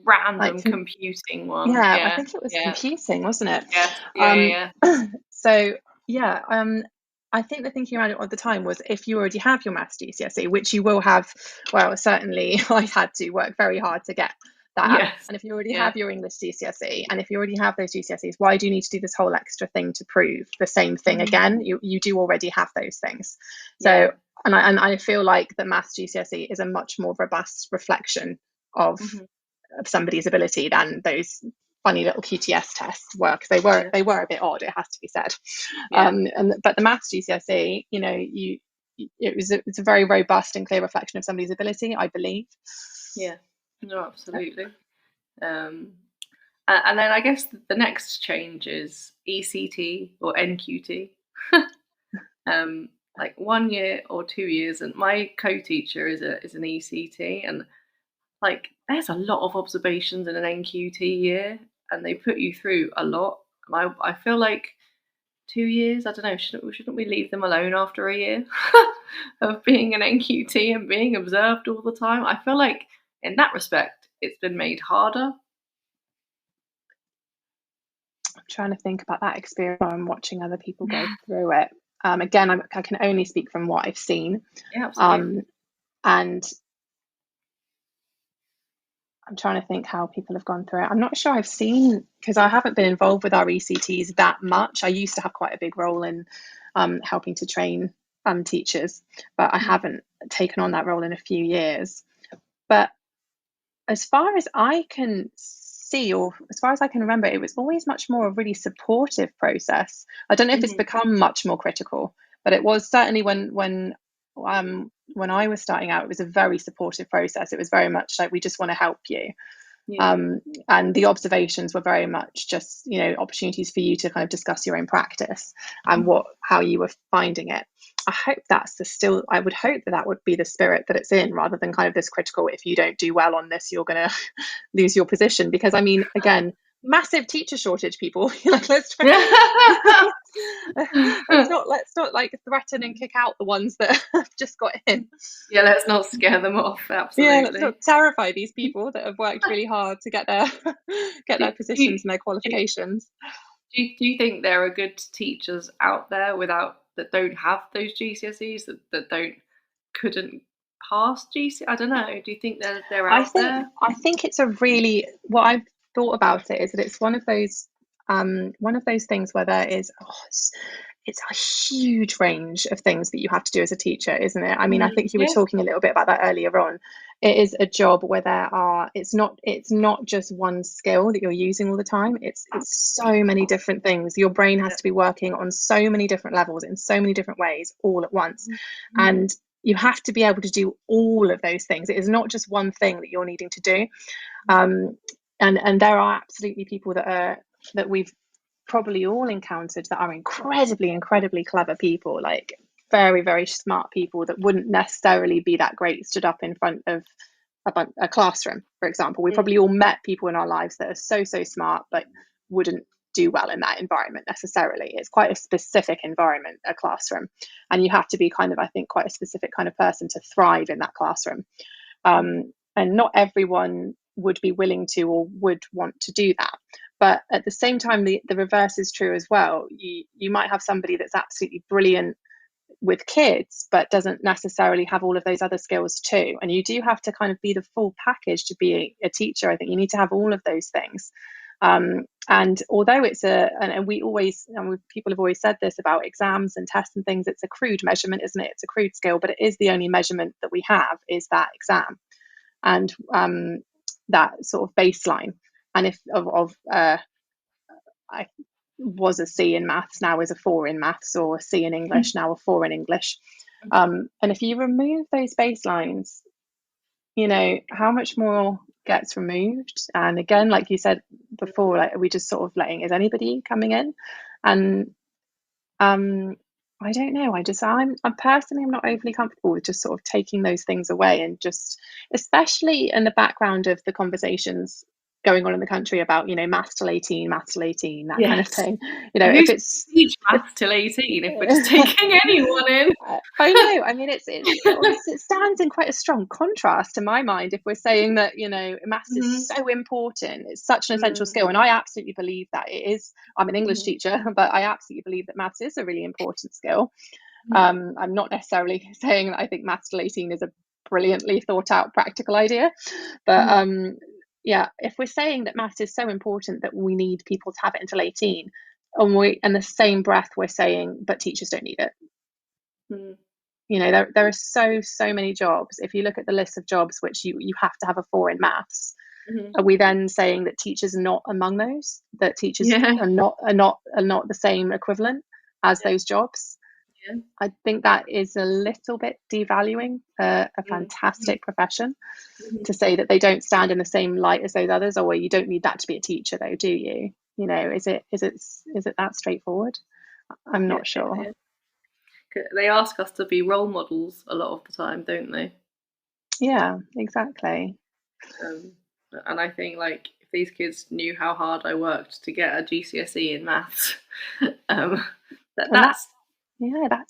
random Like, computing one. yeah, I Yeah, think it was yeah, computing, wasn't it? yes, yeah. So yeah, I think the thinking around it at the time was if you already have your maths GCSE, which you will have, well, certainly I had to work very hard to get that. Yes, And if you already yeah. have your English GCSE, and if you already have those GCSEs, why do you need to do this whole extra thing to prove the same thing again? You do already have those things. So, Yeah. and I feel like the maths GCSE is a much more robust reflection of somebody's ability than those funny little QTS tests were, because they were a bit odd, it has to be said. Yeah. But the maths GCSE, you know, it's a very robust and clear reflection of somebody's ability, I believe. Yeah, no, absolutely. And then I guess the next change is ECT or NQT. Like 1 year or 2 years, and my co-teacher is an ECT, and like there's a lot of observations in an NQT year, and they put you through a lot. And I feel like 2 years, I don't know, shouldn't we leave them alone after a year of being an NQT and being observed all the time? I feel like in that respect, it's been made harder. I'm trying to think about that experience. I'm watching other people go through it. Again, I can only speak from what I've seen. Yeah, absolutely. And I'm trying to think how people have gone through it. I'm not sure I've seen, because I haven't been involved with our ECTs that much. I used to have quite a big role in helping to train teachers, but I haven't taken on that role in a few years. But as far as I can see, or as far as I can remember, it was always much more a really supportive process. I don't know if it's become much more critical, but it was certainly when I was starting out, it was a very supportive process. It was very much like, we just want to help you. Yeah. And the observations were very much just, you know, opportunities for you to kind of discuss your own practice and how you were finding it. I would hope that would be the spirit that it's in, rather than kind of this critical, if you don't do well on this, you're going to lose your position. Because I mean, again, massive teacher shortage, people. Like, let's not like threaten and kick out the ones that have just got in. Yeah, let's not scare them off. Absolutely. Yeah, let's not terrify these people that have worked really hard to get their positions and their qualifications. Do you think there are good teachers out there that don't have those GCSEs, that couldn't pass GCSE? I don't know. Do you think they're out there? I think it's what I've thought about it is that it's one of those things where there is it's a huge range of things that you have to do as a teacher, isn't it? I mean, I think you were talking a little bit about that earlier on. It is a job where it's not just one skill that you're using all the time. It's so many different things. Your brain has to be working on so many different levels in so many different ways all at once. And you have to be able to do all of those things. It is not just one thing that you're needing to do. And there are absolutely people that we've probably all encountered that are incredibly clever people, like very, very smart people that wouldn't necessarily be that great stood up in front of a classroom, for example. We probably all met people in our lives that are so smart but wouldn't do well in that environment necessarily. It's quite a specific environment, a classroom, and you have to be kind of, I think, quite a specific kind of person to thrive in that classroom. And not everyone would be willing to or would want to do that. But at the same time, the reverse is true as well. You might have somebody that's absolutely brilliant with kids, but doesn't necessarily have all of those other skills too. And you do have to kind of be the full package to be a teacher. I think you need to have all of those things. And although and people have always said this about exams and tests and things, it's a crude measurement, isn't it? It's a crude skill, but it is the only measurement that we have, is that exam and that sort of baseline. And if I was a C in maths, now is a 4 in maths, or a C in English, now a 4 in English. And if you remove those baselines, how much more gets removed? And again, like you said before, like, are we just sort of letting, is anybody coming in? And I don't know. I'm personally, I'm not overly comfortable with just sort of taking those things away, and just, especially in the background of the conversations going on in the country about, maths till 18, that kind of thing. If it's teach maths till 18, if we're just taking anyone in. I know. I mean, it stands in quite a strong contrast to my mind if we're saying that, maths is so important. It's such an essential skill, and I absolutely believe that it is. I'm an English teacher, but I absolutely believe that maths is a really important skill. I'm not necessarily saying that I think maths till 18 is a brilliantly thought out practical idea, but yeah, if we're saying that maths is so important that we need people to have it until 18, and in the same breath we're saying, but teachers don't need it. There are so many jobs. If you look at the list of jobs which you have to have a 4 in maths, are we then saying that teachers are not among those? That teachers are not the same equivalent as those jobs? I think that is a little bit devaluing a fantastic profession, to say that they don't stand in the same light as those others. Or, well, you don't need that to be a teacher, though, do you? Is it that straightforward? I'm not sure. They ask us to be role models a lot of the time, don't they? Yeah, exactly. And I think, like, if these kids knew how hard I worked to get a GCSE in maths, that's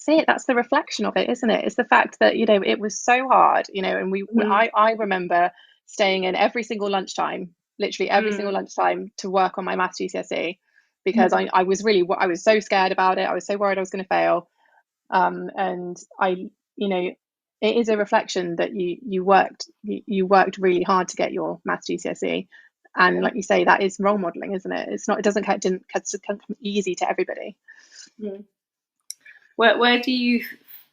it. That's the reflection of it, isn't it? It's the fact that, it was so hard, and I remember staying in every single lunchtime, literally every single lunchtime, to work on my maths GCSE, because I was so scared about it. I was so worried I was going to fail. And it is a reflection that you worked really hard to get your maths GCSE, and like you say, that is role modeling, isn't it? It doesn't come easy to everybody. Where do you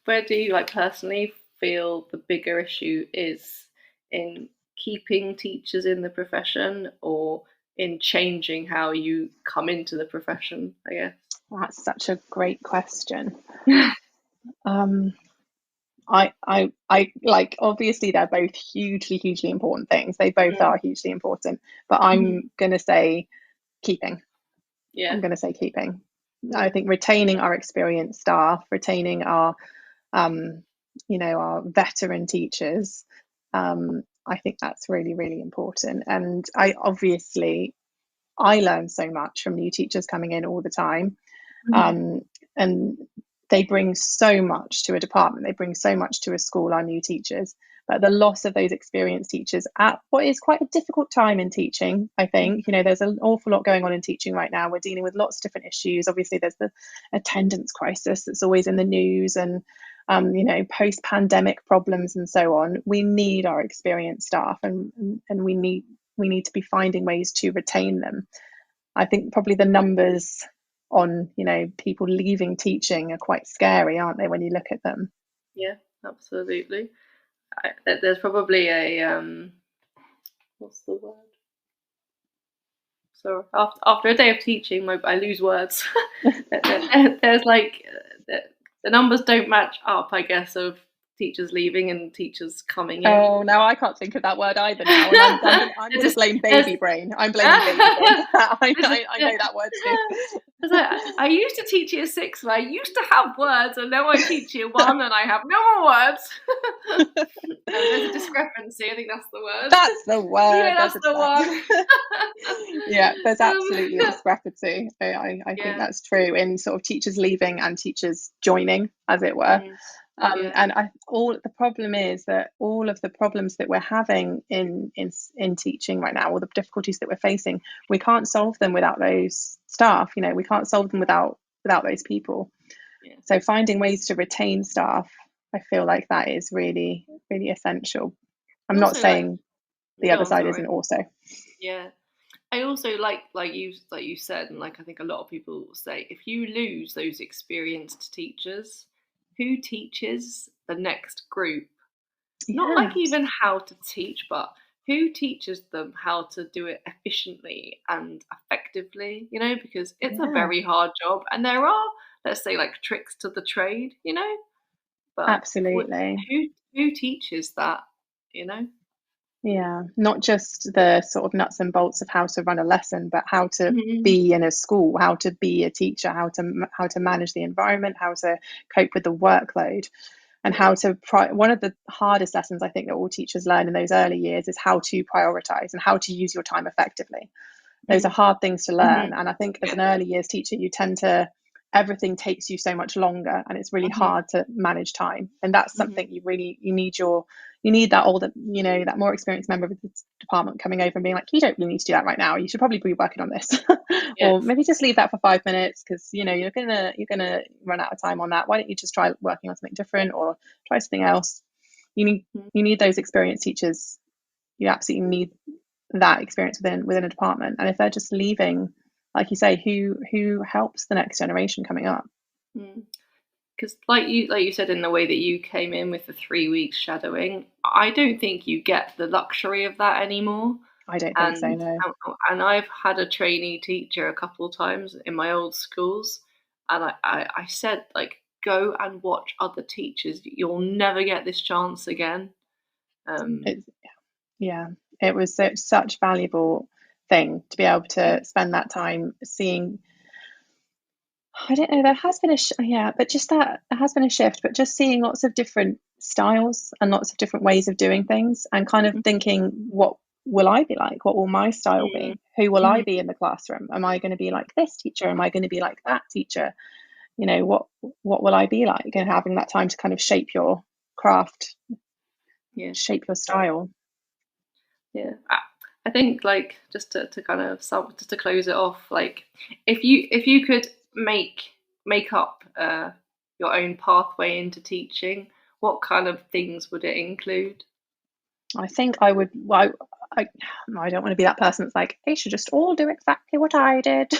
like personally feel the bigger issue is, in keeping teachers in the profession, or in changing how you come into the profession, I guess? That's such a great question. I like, obviously they're both hugely important things. They both are hugely important, but I'm gonna say keeping. I'm gonna say keeping. I think retaining our experienced staff, retaining our our veteran teachers, I think that's really important. And I learn so much from new teachers coming in all the time, and they bring so much to a department, they bring so much to a school, our new teachers. But the loss of those experienced teachers at what is quite a difficult time in teaching, I think, there's an awful lot going on in teaching right now. We're dealing with lots of different issues. Obviously, there's the attendance crisis that's always in the news, and post-pandemic problems and so on. We need our experienced staff, and we need to be finding ways to retain them. I think probably the numbers on people leaving teaching are quite scary, aren't they, when you look at them? Yeah, absolutely. There's probably a what's the word? So after a day of teaching, I lose words. There's like the numbers don't match up, I guess, of teachers leaving and teachers coming in. Oh, no, I can't think of that word either now. And I'm going to blame baby brain. I'm blaming baby brain. I know that word too. I used to teach year 6, and I used to have words, and now I teach year 1 and I have no more words. There's a discrepancy. I think that's the word. That's the word. Yeah, that's the one. Yeah, there's absolutely a discrepancy. I think that's true in sort of teachers leaving and teachers joining, as it were. And the problem is that all of the problems that we're having in teaching right now, all the difficulties that we're facing, we can't solve them without those staff. We can't solve them without those people. So finding ways to retain staff, I feel like that is really, really essential. I'm not saying the other side isn't also. Yeah, I also like you said, and like I think a lot of people say, if you lose those experienced teachers, who teaches the next group? Not Yeah, like even how to teach, but who teaches them how to do it efficiently and effectively, because it's a yeah, very hard job and there are, let's say, like tricks to the trade, but absolutely. who teaches that, you know? Yeah, not just the sort of nuts and bolts of how to run a lesson, but how to Mhm. be in a school, how to be a teacher, how to manage the environment, how to cope with the workload, and Yeah. how to one of the hardest lessons I think that all teachers learn in those early years is how to prioritize and how to use your time effectively. Those are Mhm. hard things to learn, Mhm. and I think as Yeah. an early years teacher you tend to, everything takes you so much longer and it's really Mhm. hard to manage time, and that's Mhm. something you need that older, that more experienced member of the department coming over and being like, you don't really need to do that right now, you should probably be working on this. Or Yes. maybe just leave that for 5 minutes because you're gonna run out of time on that. Why don't you just try working on something different or try something else? you need Mhm. you need those experienced teachers. You absolutely need that experience within a department, and if they're just leaving, like you say, who helps the next generation coming up? Mm. Because like you said, in the way that you came in with the 3 weeks shadowing, I don't think you get the luxury of that anymore. I don't think so, And no. and I've had a trainee teacher a couple of times in my old schools, and I said, like, go and watch other teachers. You'll never get this chance again. Um, It's, yeah, it was such valuable thing to be able to spend that time seeing. I don't know, there has been yeah, but just that there has been a shift, but just seeing lots of different styles and lots of different ways of doing things and kind of thinking, what will I be like? What will my style mm, be? Who will I mhm, be in the classroom? Am I going to be like this teacher? Am I going to be like that teacher? What will I be like? And having that time to kind of shape your craft, yeah. shape your style. Yeah, I think, like, just to kind of just to close it off, like, if you could make up your own pathway into teaching, what kind of things would it include? I think I would. Well, I don't want to be that person that's like, they should just all do exactly what I did.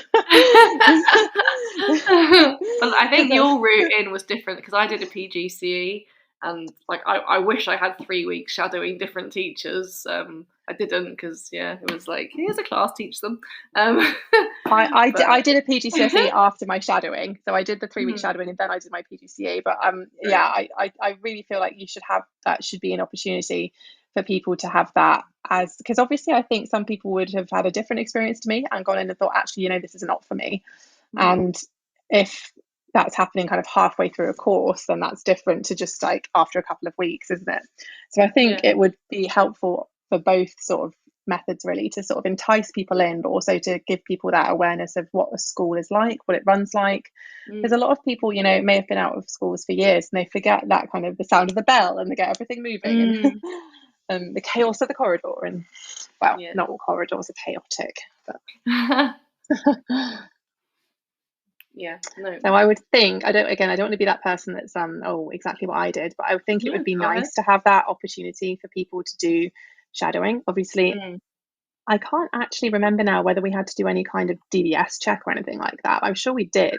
Well, I think Because your route in was different because I did a PGCE, and like I wish I had 3 weeks shadowing different teachers. I didn't because, yeah, it was like, here's a class, teach them. Um, but I did a PGCSE after my shadowing, so I did the 3 week Mhm. shadowing and then I did my PGCE. But yeah, Great. I really feel like you should have that, should be an opportunity for people to have that, as because obviously I think some people would have had a different experience to me and gone in and thought, actually, this is not for me. Mhm. And if that's happening kind of halfway through a course, then that's different to just like after a couple of weeks, isn't it? So I think Yeah. it would be helpful for both sort of methods, really, to sort of entice people in, but also to give people that awareness of what a school is like, what it runs like. Because Mm. a lot of people, may have been out of schools for years and they forget that kind of the sound of the bell and they get everything moving and Mm. and the chaos of the corridor. And well, Yeah. not all corridors are chaotic, but Yeah. No. so I would think, I don't want to be that person that's exactly what I did, but I would think it would No. be Go ahead. nice to have that opportunity for people to do shadowing. Obviously, Mm. I can't actually remember now whether we had to do any kind of DBS check or anything like that. I'm sure we did.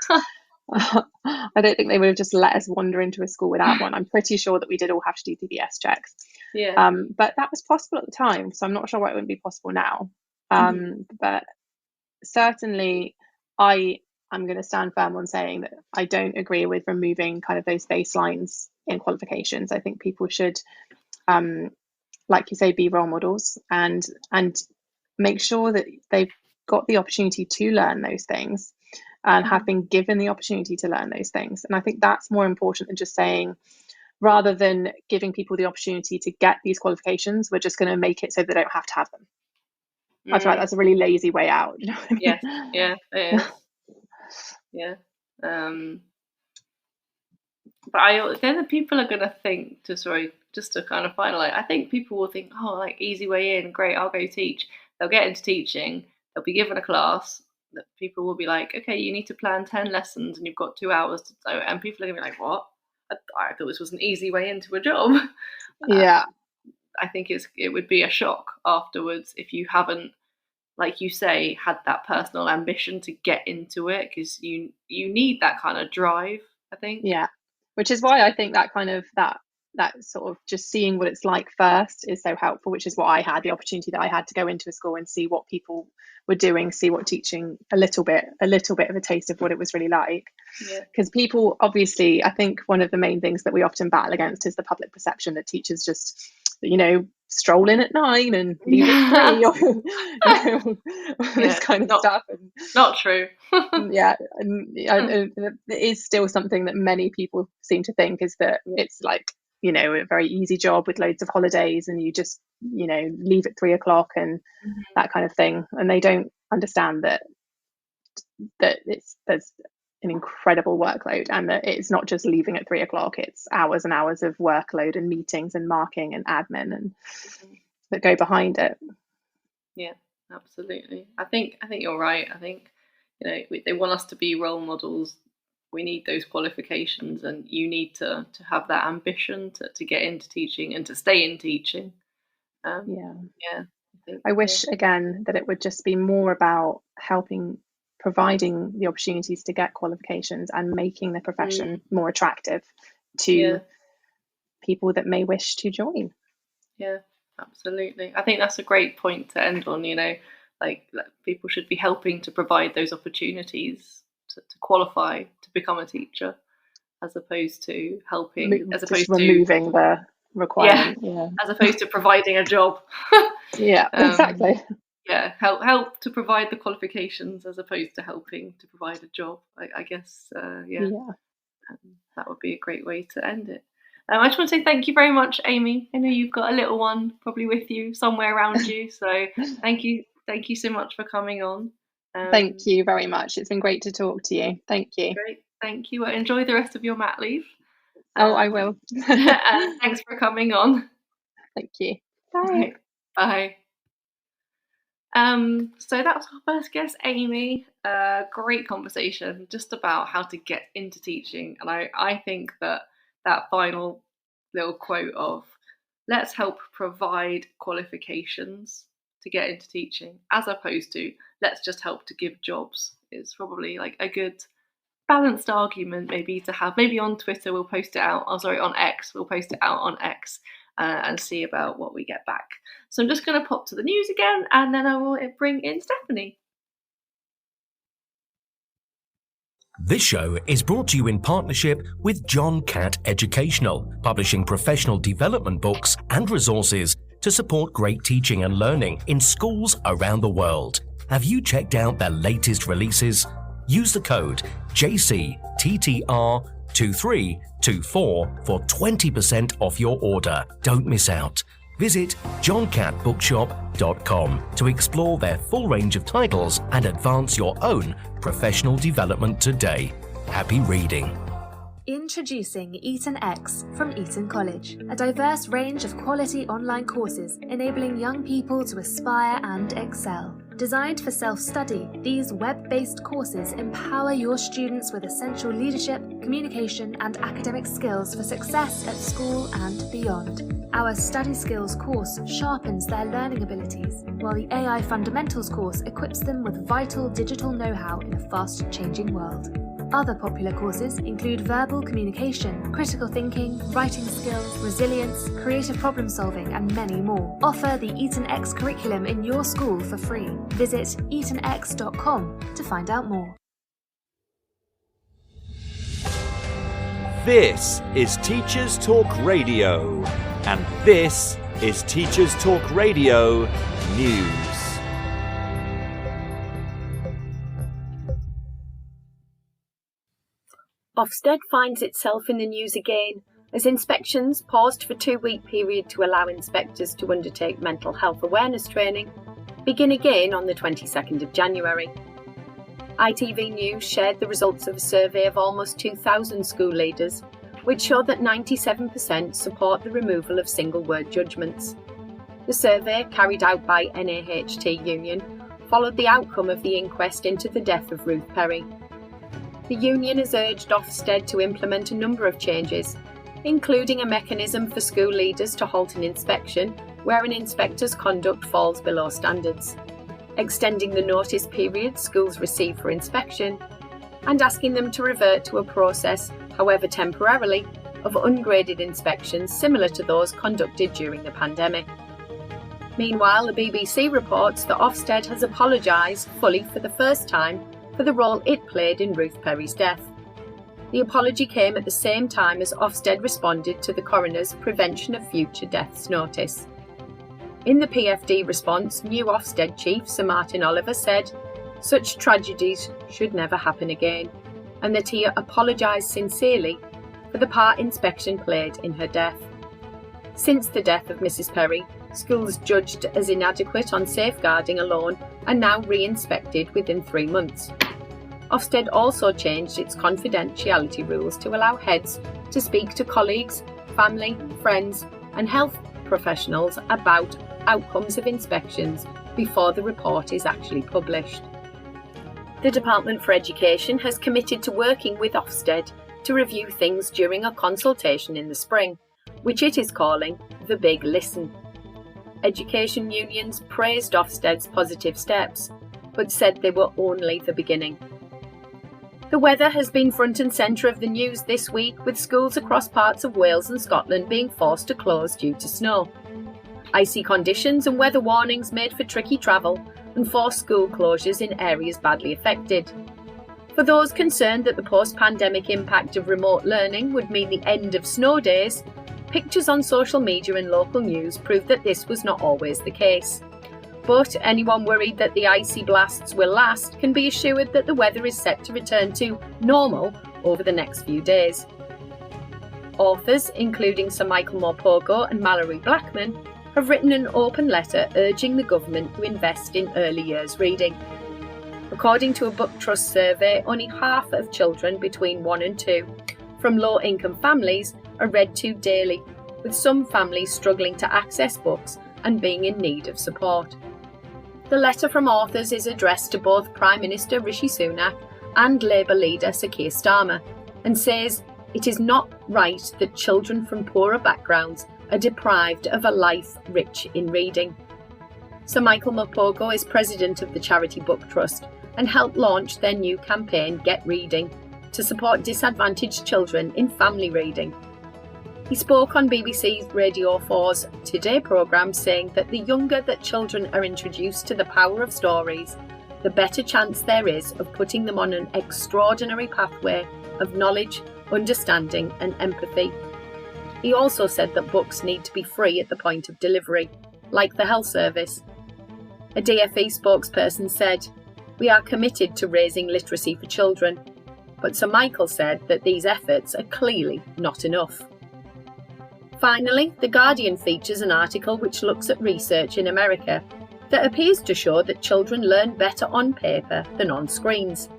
I don't think they would have just let us wander into a school without one. I'm pretty sure that we did all have to do DBS checks. Yeah. But that was possible at the time, so I'm not sure why it wouldn't be possible now. Mhm. But certainly, I'm going to stand firm on saying that I don't agree with removing kind of those baselines in qualifications. I think people should, um, like you say, be role models and make sure that they've got the opportunity to learn those things and have Mhm. been given the opportunity to learn those things. And I think that's more important than just saying, rather than giving people the opportunity to get these qualifications, we're just going to make it so they don't have to have them. I feel like Mm. that's a really lazy way out. You know what Yes. I Yeah. It mean? is. Yeah. Um. But then the people are gonna think, just to kind of finalize. I think people will think, oh, like, easy way in, great, I'll go teach. They'll get into teaching. They'll be given a class that people will be like, okay, you need to plan 10 lessons, and you've got 2 hours to do. And people are gonna be like, what? I thought this was an easy way into a job. Yeah. I think it would be a shock afterwards if you haven't like you say, had that personal ambition to get into it, because you need that kind of drive, I think. Yeah, which is why I think that kind of that sort of just seeing what it's like first is so helpful, which is what I had, the opportunity that I had to go into a school and see what people were doing, see what teaching, a little bit of a taste of what it was really like. Because people, obviously, I think one of the main things that we often battle against is the public perception that teachers just, stroll in at 9 and leave at 3 or this kind of stuff. And not true. it is still something that many people seem to think, is that it's like, a very easy job with loads of holidays, and you just, leave at 3 o'clock and that kind of thing. And they don't understand that there's an incredible workload, and that it's not just leaving at 3 o'clock, it's hours and hours of workload and meetings and marking and admin and that go behind it. Yeah, absolutely. I think you're right. I think, they want us to be role models. We need those qualifications, and you need to have that ambition to get into teaching and to stay in teaching. I wish again that it would just be more about providing the opportunities to get qualifications and making the profession more attractive to people that may wish to join. Yeah, absolutely. I think that's a great point to end on. Like people should be helping to provide those opportunities to qualify to become a teacher, as opposed to helping, as opposed to removing the requirement. As opposed to providing a job. Exactly. Help to provide the qualifications as opposed to helping to provide a job. I guess. That would be a great way to end it. I just want to say thank you very much, Amy. I know you've got a little one probably with you somewhere around you, so thank you so much for coming on. Thank you very much. It's been great to talk to you. Thank you. Great, thank you. Well, enjoy the rest of your mat leave. I will. And thanks for coming on. Thank you. Bye. Bye. So that was our first guest, Amy. Great conversation just about how to get into teaching. And I think that final little quote of let's help provide qualifications to get into teaching, as opposed to let's just help to give jobs, is probably like a good balanced argument maybe to have. Maybe on Twitter we'll post it out. On X we'll post it out on X and see about what we get back. So I'm just going to pop to the news again, and then I will bring in Stephanie. This show is brought to you in partnership with John Catt Educational, publishing professional development books and resources to support great teaching and learning in schools around the world. Have you checked out their latest releases? Use the code JCTTR2324 for 20% off your order. Don't miss out. Visit johncattbookshop.com to explore their full range of titles and advance your own professional development today. Happy reading. Introducing Eton X from Eton College, a diverse range of quality online courses enabling young people to aspire and excel. Designed for self-study, these web-based courses empower your students with essential leadership, communication, and academic skills for success at school and beyond. Our Study Skills course sharpens their learning abilities, while the AI Fundamentals course equips them with vital digital know-how in a fast-changing world. Other popular courses include verbal communication, critical thinking, writing skills, resilience, creative problem solving, and many more. Offer the Eton X curriculum in your school for free. Visit etonx.com to find out more. This is Teachers Talk Radio, and this is Teachers Talk Radio News. Ofsted finds itself in the news again as inspections paused for a 2-week period to allow inspectors to undertake mental health awareness training begin again on the 22nd of January. ITV News shared the results of a survey of almost 2,000 school leaders, which showed that 97% support the removal of single-word judgments. The survey, carried out by NAHT Union, followed the outcome of the inquest into the death of Ruth Perry. The union has urged Ofsted to implement a number of changes, including a mechanism for school leaders to halt an inspection where an inspector's conduct falls below standards. extending the notice period schools receive for inspection, and asking them to revert to a process, however temporarily, of ungraded inspections similar to those conducted during the pandemic. Meanwhile, the BBC reports that Ofsted has apologised fully for the first time for the role it played in Ruth Perry's death. The apology came at the same time as Ofsted responded to the coroner's Prevention of Future Deaths notice. In the PFD response, new Ofsted chief Sir Martin Oliver said, "Such tragedies should never happen again," and that he apologised sincerely for the part inspection played in her death. Since the death of Mrs Perry, schools judged as inadequate on safeguarding alone are now re-inspected within 3 months. Ofsted also changed its confidentiality rules to allow heads to speak to colleagues, family, friends and health professionals about outcomes of inspections before the report is actually published. The Department for Education has committed to working with Ofsted to review things during a consultation in the spring, which it is calling the Big Listen. Education unions praised Ofsted's positive steps, but said they were only the beginning. The weather has been front and centre of the news this week, with schools across parts of Wales and Scotland being forced to close due to snow. Icy conditions and weather warnings made for tricky travel and forced school closures in areas badly affected. For those concerned that the post-pandemic impact of remote learning would mean the end of snow days, pictures on social media and local news proved that this was not always the case. But anyone worried that the icy blasts will last can be assured that the weather is set to return to normal over the next few days. Authors, including Sir Michael Morpurgo and Mallory Blackman, have written an open letter urging the government to invest in early years reading. According to a Book Trust survey, only half of children between 1 and 2 from low-income families are read to daily, with some families struggling to access books and being in need of support. The letter from authors is addressed to both Prime Minister Rishi Sunak and Labour leader Sir Keir Starmer, and says it is not right that children from poorer backgrounds are deprived of a life rich in reading. Sir Michael Morpurgo is president of the charity Book Trust and helped launch their new campaign Get Reading to support disadvantaged children in family reading. He spoke on BBC Radio 4's Today programme, saying that the younger that children are introduced to the power of stories, the better chance there is of putting them on an extraordinary pathway of knowledge, understanding and empathy. He also said that books need to be free at the point of delivery, like the health service. A DFE spokesperson said, "We are committed to raising literacy for children," but Sir Michael said that these efforts are clearly not enough. Finally, The Guardian features an article which looks at research in America that appears to show that children learn better on paper than on screens.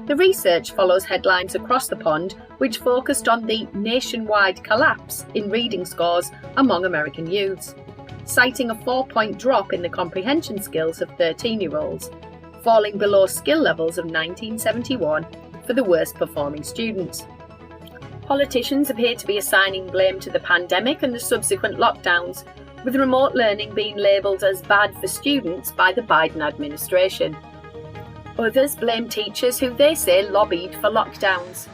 The research follows headlines across the pond which focused on the nationwide collapse in reading scores among American youths, citing a 4-point drop in the comprehension skills of 13-year-olds, falling below skill levels of 1971 for the worst performing students. Politicians appear to be assigning blame to the pandemic and the subsequent lockdowns, with remote learning being labelled as bad for students by the Biden administration. Others blame teachers who they say lobbied for lockdowns.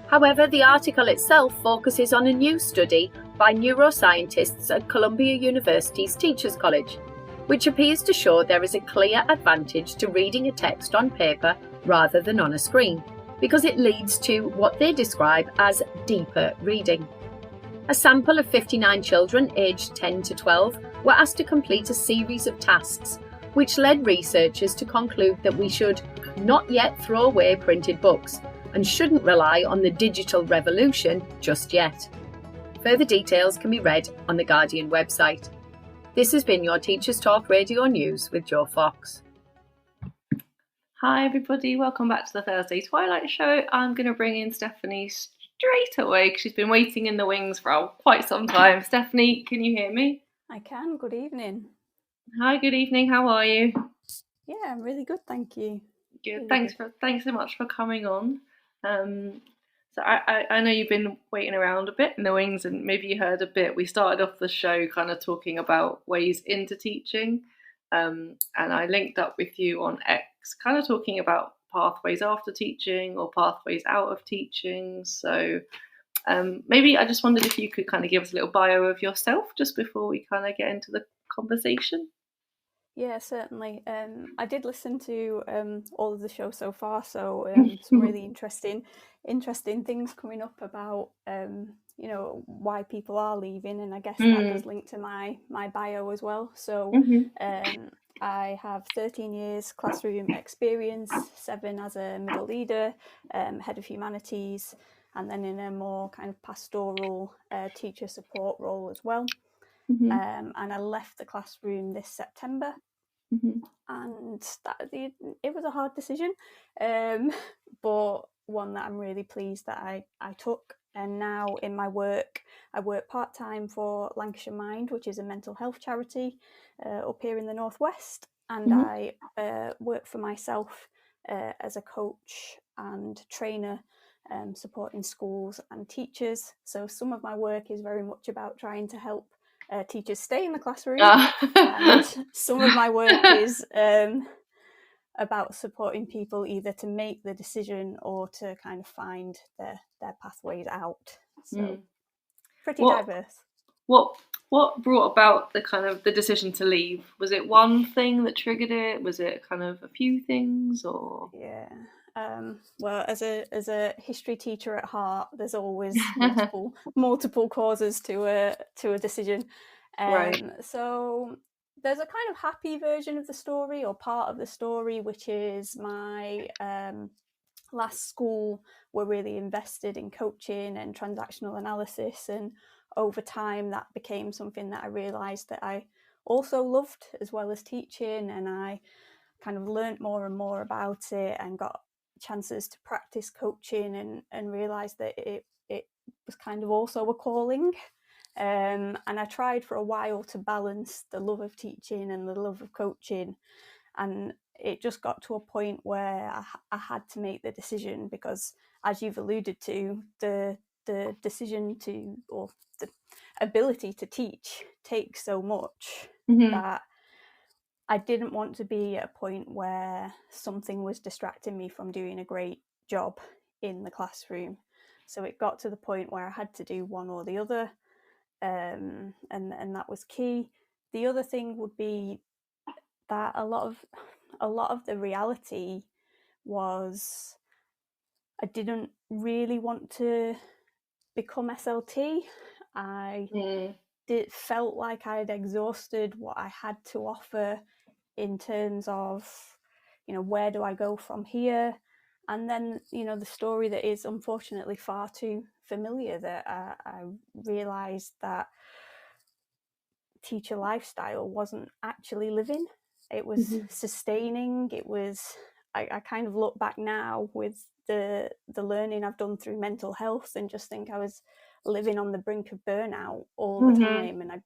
However, the article itself focuses on a new study by neuroscientists at Columbia University's Teachers College, which appears to show there is a clear advantage to reading a text on paper rather than on a screen, because it leads to what they describe as deeper reading. A sample of 59 children aged 10 to 12 were asked to complete a series of tasks, which led researchers to conclude that we should not yet throw away printed books and shouldn't rely on the digital revolution just yet. Further details can be read on the Guardian website. This has been your Teachers Talk Radio News with Jo Fox. Hi everybody, welcome back to the Thursday Twilight Show. I'm going to bring in Stephanie straight away because she's been waiting in the wings for quite some time. Stephanie, can you hear me? I can. Good evening. Hi, good evening. How are you? Yeah, I'm really good, thank you. Good. Thanks so much for coming on. So I know you've been waiting around a bit in the wings, and maybe you heard a bit. We started off the show kind of talking about ways into teaching. and I linked up with you on X, kind of talking about pathways after teaching or pathways out of teaching. So maybe I just wondered if you could kind of give us a little bio of yourself just before we kind of get into the conversation. Yeah, certainly. I did listen to all of the show so far, so some really interesting things coming up about why people are leaving, and I guess that does link to my bio as well. So I have 13 years classroom experience, 7 as a middle leader, head of humanities, and then in a more kind of pastoral teacher support role as well. And I left the classroom this September, and it was a hard decision, but one that I'm really pleased that I took. And now in my work, I work part-time for Lancashire Mind, which is a mental health charity up here in the Northwest, and I work for myself as a coach and trainer, supporting schools and teachers. So some of my work is very much about trying to help teachers stay in the classroom, and some of my work is about supporting people either to make the decision or to kind of find their pathways out. So pretty diverse. What brought about the decision to leave? Was it one thing that triggered it? Was it kind of a few things, or? Yeah. Well, as a history teacher at heart, there's always multiple causes to a decision. Right. So there's a kind of happy version of the story, or part of the story, which is my last school were really invested in coaching and transactional analysis, and over time that became something that I realised that I also loved as well as teaching, and I kind of learnt more and more about it and got chances to practice coaching and realised that it was kind of also a calling. And I tried for a while to balance the love of teaching and the love of coaching, and it just got to a point where I had to make the decision, because as you've alluded to, the decision to, or the ability to teach takes so much that I didn't want to be at a point where something was distracting me from doing a great job in the classroom. So it got to the point where I had to do one or the other, and that was key. The other thing would be that a lot of the reality was I didn't really want to become SLT. It felt like I'd exhausted what I had to offer in terms of, where do I go from here? And then, the story that is unfortunately far too familiar, that I realised that teacher lifestyle wasn't actually living. It was sustaining. It was, I kind of look back now with the learning I've done through mental health and just think I was living on the brink of burnout all the time. And I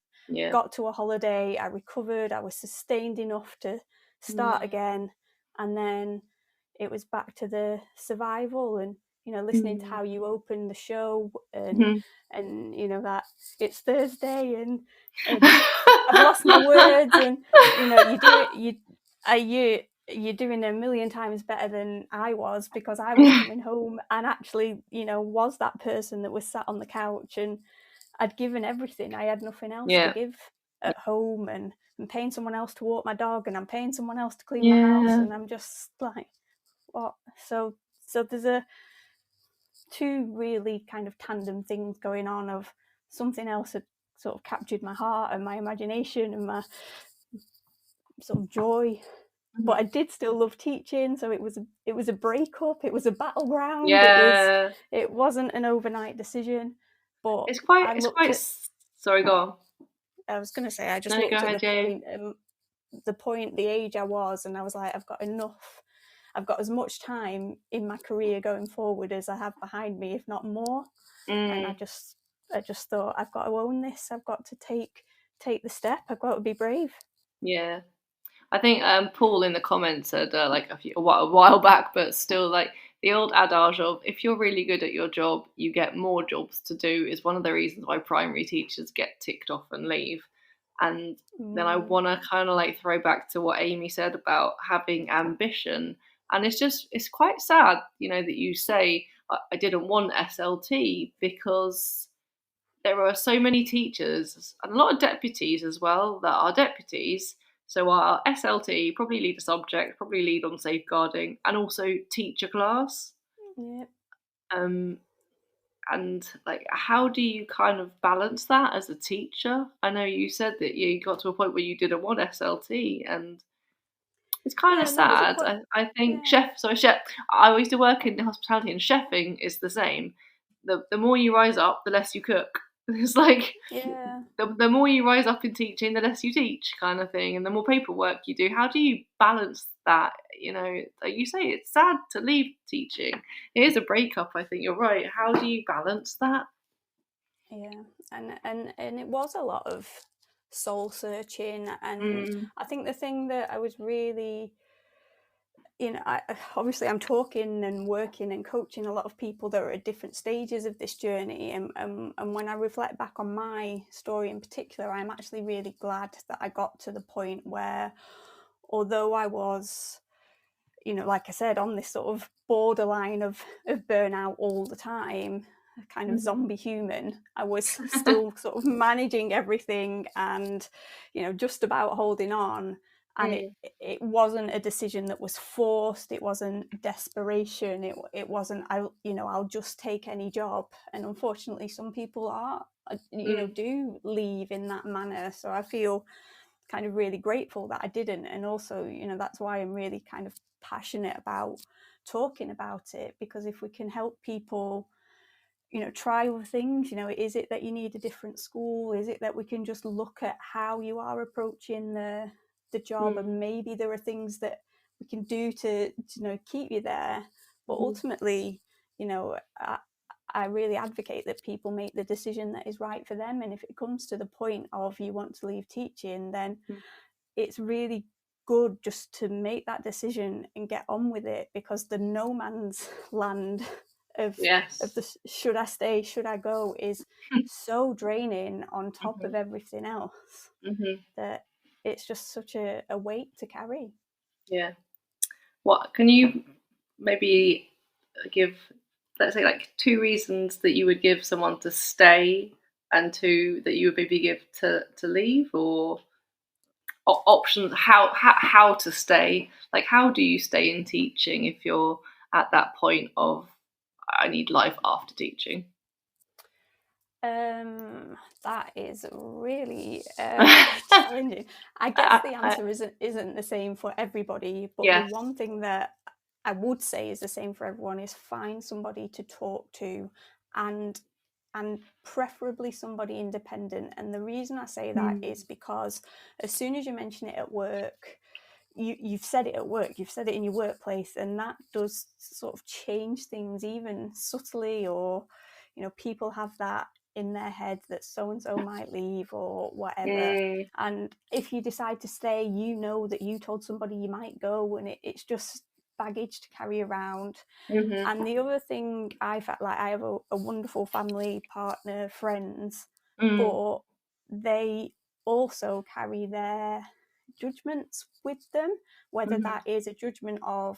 got to a holiday, I recovered, I was sustained enough to start again. And then it was back to the survival and, listening to how you opened the show and that it's Thursday and I've lost my words, and you're doing a million times better than I was, because I was coming home and actually, was that person that was sat on the couch and I'd given everything. I had nothing else to give at home, and I'm paying someone else to walk my dog, and I'm paying someone else to clean my house, and I'm just like, what? So there's two really kind of tandem things going on, of something else had sort of captured my heart and my imagination and my sort of joy, but I did still love teaching. So it was a breakup, it was a battleground. It wasn't an overnight decision, but it's quite sorry, go on. I was going to say, I just looked at the age I was, and I was like, I've got enough. I've got as much time in my career going forward as I have behind me, if not more. And I just thought, I've got to own this. I've got to take the step. I've got to be brave. Yeah, I think Paul in the comments said like a while back, but still, like, the old adage of if you're really good at your job, you get more jobs to do, is one of the reasons why primary teachers get ticked off and leave. And then I want to kind of like throw back to what Amy said about having ambition. And it's quite sad, that you say I didn't want SLT, because there are so many teachers and a lot of deputies as well that are deputies. So our SLT probably lead a subject, probably lead on safeguarding, and also teach a class. Yep. And like, how do you kind of balance that as a teacher? I know you said that you got to a point where you didn't want SLT, and it's kind of sad. I think chef. I used to work in hospitality, and chefing is the same. The more you rise up, the less you cook. It's like, the more you rise up in teaching, the less you teach, kind of thing, and the more paperwork you do. How do you balance that? Like you say, it's sad to leave teaching. It is a breakup. I think you're right. How do you balance that? Yeah, and it was a lot of soul searching, and I think the thing that I was really, obviously I'm talking and working and coaching a lot of people that are at different stages of this journey, and when I reflect back on my story in particular, I'm actually really glad that I got to the point where, although I was, like I said, on this sort of borderline of burnout all the time, kind of zombie human, I was still sort of managing everything and, just about holding on. And it wasn't a decision that was forced. It wasn't desperation. It wasn't, I'll just take any job. And unfortunately, some people do leave in that manner. So I feel kind of really grateful that I didn't. And also, that's why I'm really kind of passionate about talking about it, because if we can help people, try other things, is it that you need a different school? Is it that we can just look at how you are approaching the job, and maybe there are things that we can do to keep you there. But ultimately, I really advocate that people make the decision that is right for them. And if it comes to the point of you want to leave teaching, then it's really good just to make that decision and get on with it, because the no man's land of the should I stay, should I go is so draining on top of everything else that it's just such a weight to carry. Yeah. What can you maybe give, let's say, like 2 reasons that you would give someone to stay, and 2 that you would maybe give to leave, or options how to stay? Like, how do you stay in teaching if you're at that point of I need life after teaching? That is really challenging. I guess the answer isn't the same for everybody, but the one thing that I would say is the same for everyone is find somebody to talk to, and preferably somebody independent. And the reason I say that is because as soon as you mention it at work, you've said it at work, you've said it in your workplace, and that does sort of change things even subtly, or people have that in their head that so-and-so might leave or whatever. And if you decide to stay, that you told somebody you might go, and it's just baggage to carry around. And the other thing, I felt like I have a wonderful family, partner, friends, but they also carry their judgments with them, whether that is a judgment of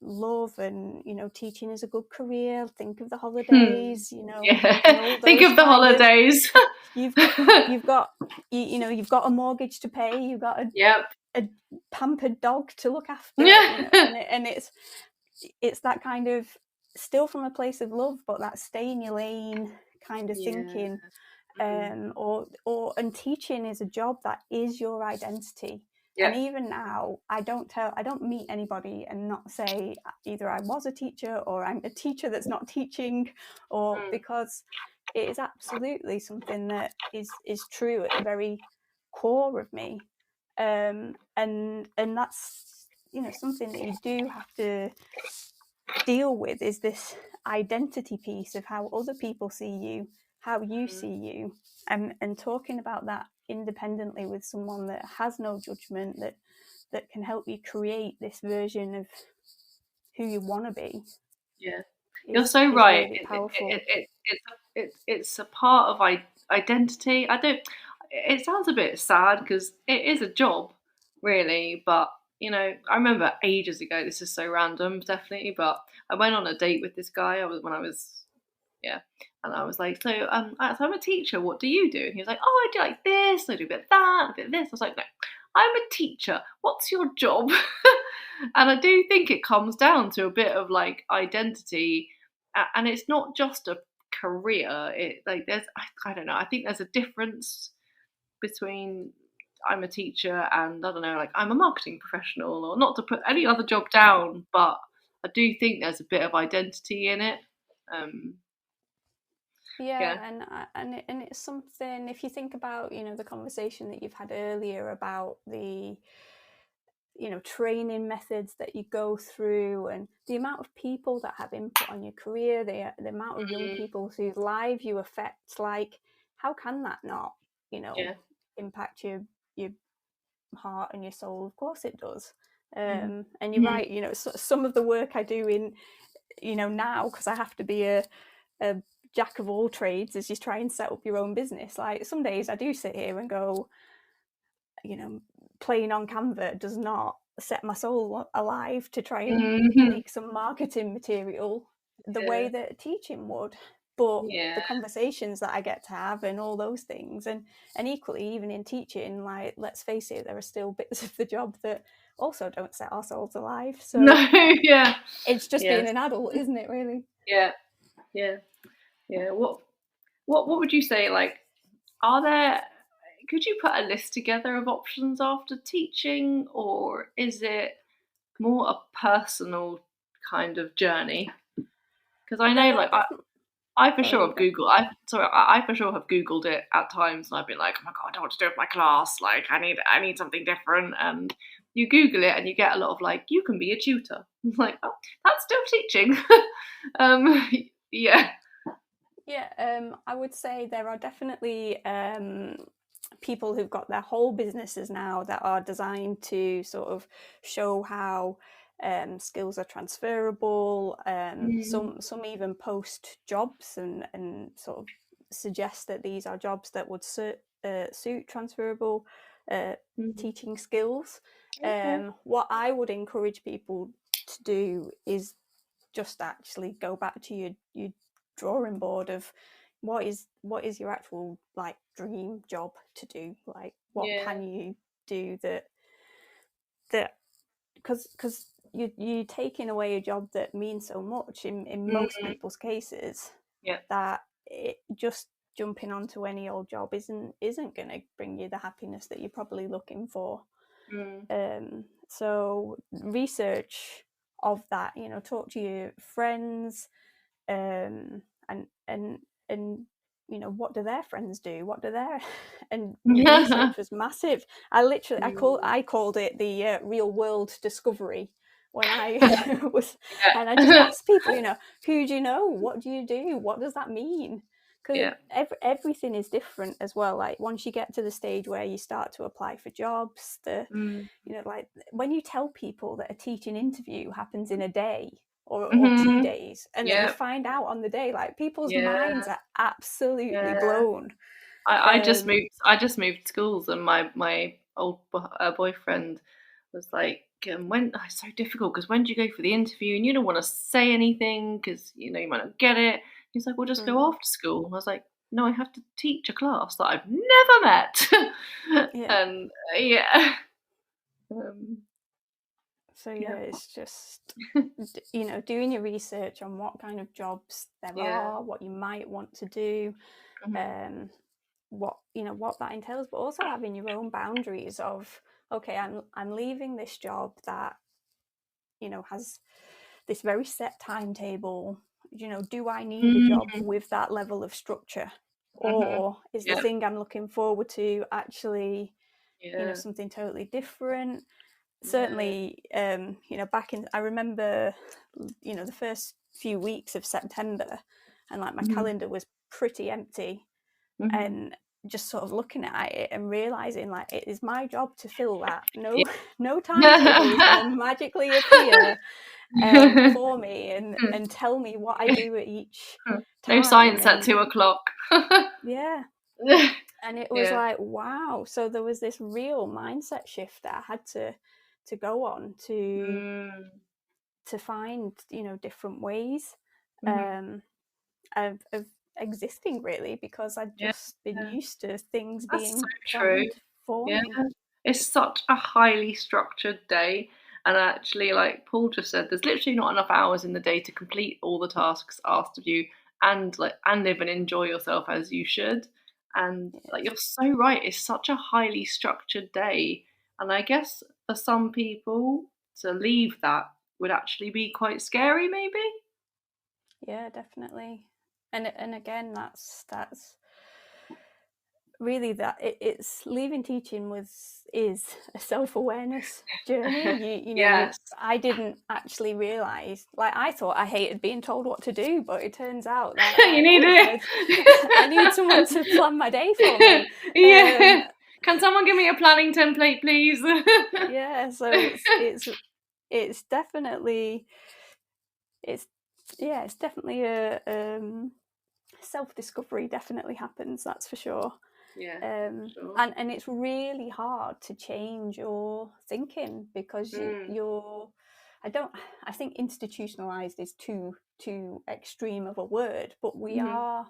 love and teaching is a good career, think of the holidays, think of the holidays. You've got you've got a mortgage to pay, you've got a pampered dog to look after, and it's that kind of still from a place of love, but that stay in your lane kind of thinking. And teaching is a job that is your identity. And even now, I don't meet anybody and not say either I was a teacher or I'm a teacher that's not teaching, or because it is absolutely something that is true at the very core of me. And that's something that you do have to deal with, is this identity piece of how other people see you, how you see you, and talking about that independently with someone that has no judgment, that can help you create this version of who you want to be. You're so right. Really powerful. It's a part of identity. it sounds a bit sad because it is a job, really. But I remember ages ago. This is so random, definitely. But I went on a date with this guy. And I was like, so I'm a teacher. What do you do? And he was like, oh, I do like this. I do a bit of that, a bit of this. I was like, no, I'm a teacher. What's your job? And I do think it comes down to a bit of like identity, and it's not just a career. I don't know. I think there's a difference between I'm a teacher and I don't know, like I'm a marketing professional, or not to put any other job down, but I do think there's a bit of identity in it. And it's something, if you think about the conversation that you've had earlier about the training methods that you go through, and the amount of people that have input on your career, the amount of young people whose lives you affect, like how can that not impact your heart and your soul? Of course it does. And you're right, some of the work I do in now, because I have to be a jack of all trades as you try and set up your own business. Like some days I do sit here and go, playing on Canva does not set my soul alive to try and make some marketing material the way that teaching would. But the conversations that I get to have and all those things, and equally even in teaching, like let's face it, there are still bits of the job that also don't set our souls alive. So it's just being an adult, isn't it, really? What would you say, like, could you put a list together of options after teaching, or is it more a personal kind of journey? Because I know, like, I for sure have Googled. I for sure have Googled it at times, and I've been like, oh my god, I don't know what to do with my class. Like, I need something different. And you Google it, and you get a lot of like, you can be a tutor. I'm like, oh, that's still teaching. I would say there are definitely people who've got their whole businesses now that are designed to sort of show how skills are transferable. Some even post jobs and sort of suggest that these are jobs that would suit transferable teaching skills. What I would encourage people to do is just actually go back to your drawing board of what is your actual like dream job to do, like what can you do that because you're taking away a job that means so much in most people's cases, that it just jumping onto any old job isn't going to bring you the happiness that you're probably looking for. So research of that, talk to your friends, and what do their friends do, and research was massive. I called it the real world discovery when I was and I just asked people, who do you know, what do you do, what does that mean? Because everything is different as well. Like once you get to the stage where you start to apply for jobs, like when you tell people that a teaching interview happens in a day or 2 days, and then you find out on the day, like people's minds are absolutely blown. I just moved schools, and my old boyfriend was like, when it's so difficult because when do you go for the interview and you don't want to say anything because you might not get it. He's like, well, just go after school. And I was like, no, I have to teach a class that I've never met. And so it's just doing your research on what kind of jobs there are, what you might want to do, what that entails, but also having your own boundaries of, okay, I'm leaving this job that has this very set timetable. Do I need a job with that level of structure, or is the thing I'm looking forward to actually something totally different? Certainly, back in, I remember, the first few weeks of September, and like my calendar was pretty empty, and just sort of looking at it and realizing like it is my job to fill that. No timetable is going to magically appear for me and tell me what I do at each time. No science at 2:00. And it was like, wow. So there was this real mindset shift that I had to go on to find, different ways of existing, really, because I'd just been used to things That's being so true. planned for me. It's such a highly structured day. And actually, like Paul just said, there's literally not enough hours in the day to complete all the tasks asked of you and live and enjoy yourself as you should. And you're so right, it's such a highly structured day. And I guess for some people to leave that would actually be quite scary, maybe. Yeah, definitely. And again, that's really that it's leaving teaching is a self-awareness journey. Yes. I didn't actually realize, I thought I hated being told what to do, but it turns out that you need it. I need someone to plan my day for me. Yeah. Can someone give me a planning template, please? Yeah, so it's definitely definitely a self-discovery definitely happens, that's for sure. Yeah, sure. And it's really hard to change your thinking because I think institutionalized is too extreme of a word, but we are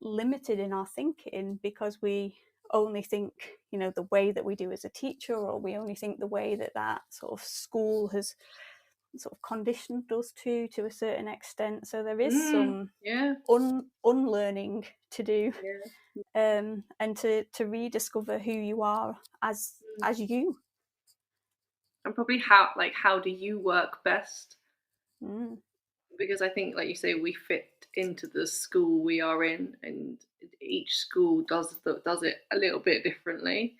limited in our thinking because we only think the way that we do as a teacher, or we only think the way that sort of school has sort of conditioned us to a certain extent. So there is some unlearning to do, and to rediscover who you are as you, and probably how do you work best. Because I think, like you say, we fit into the school we are in, and each school does it a little bit differently.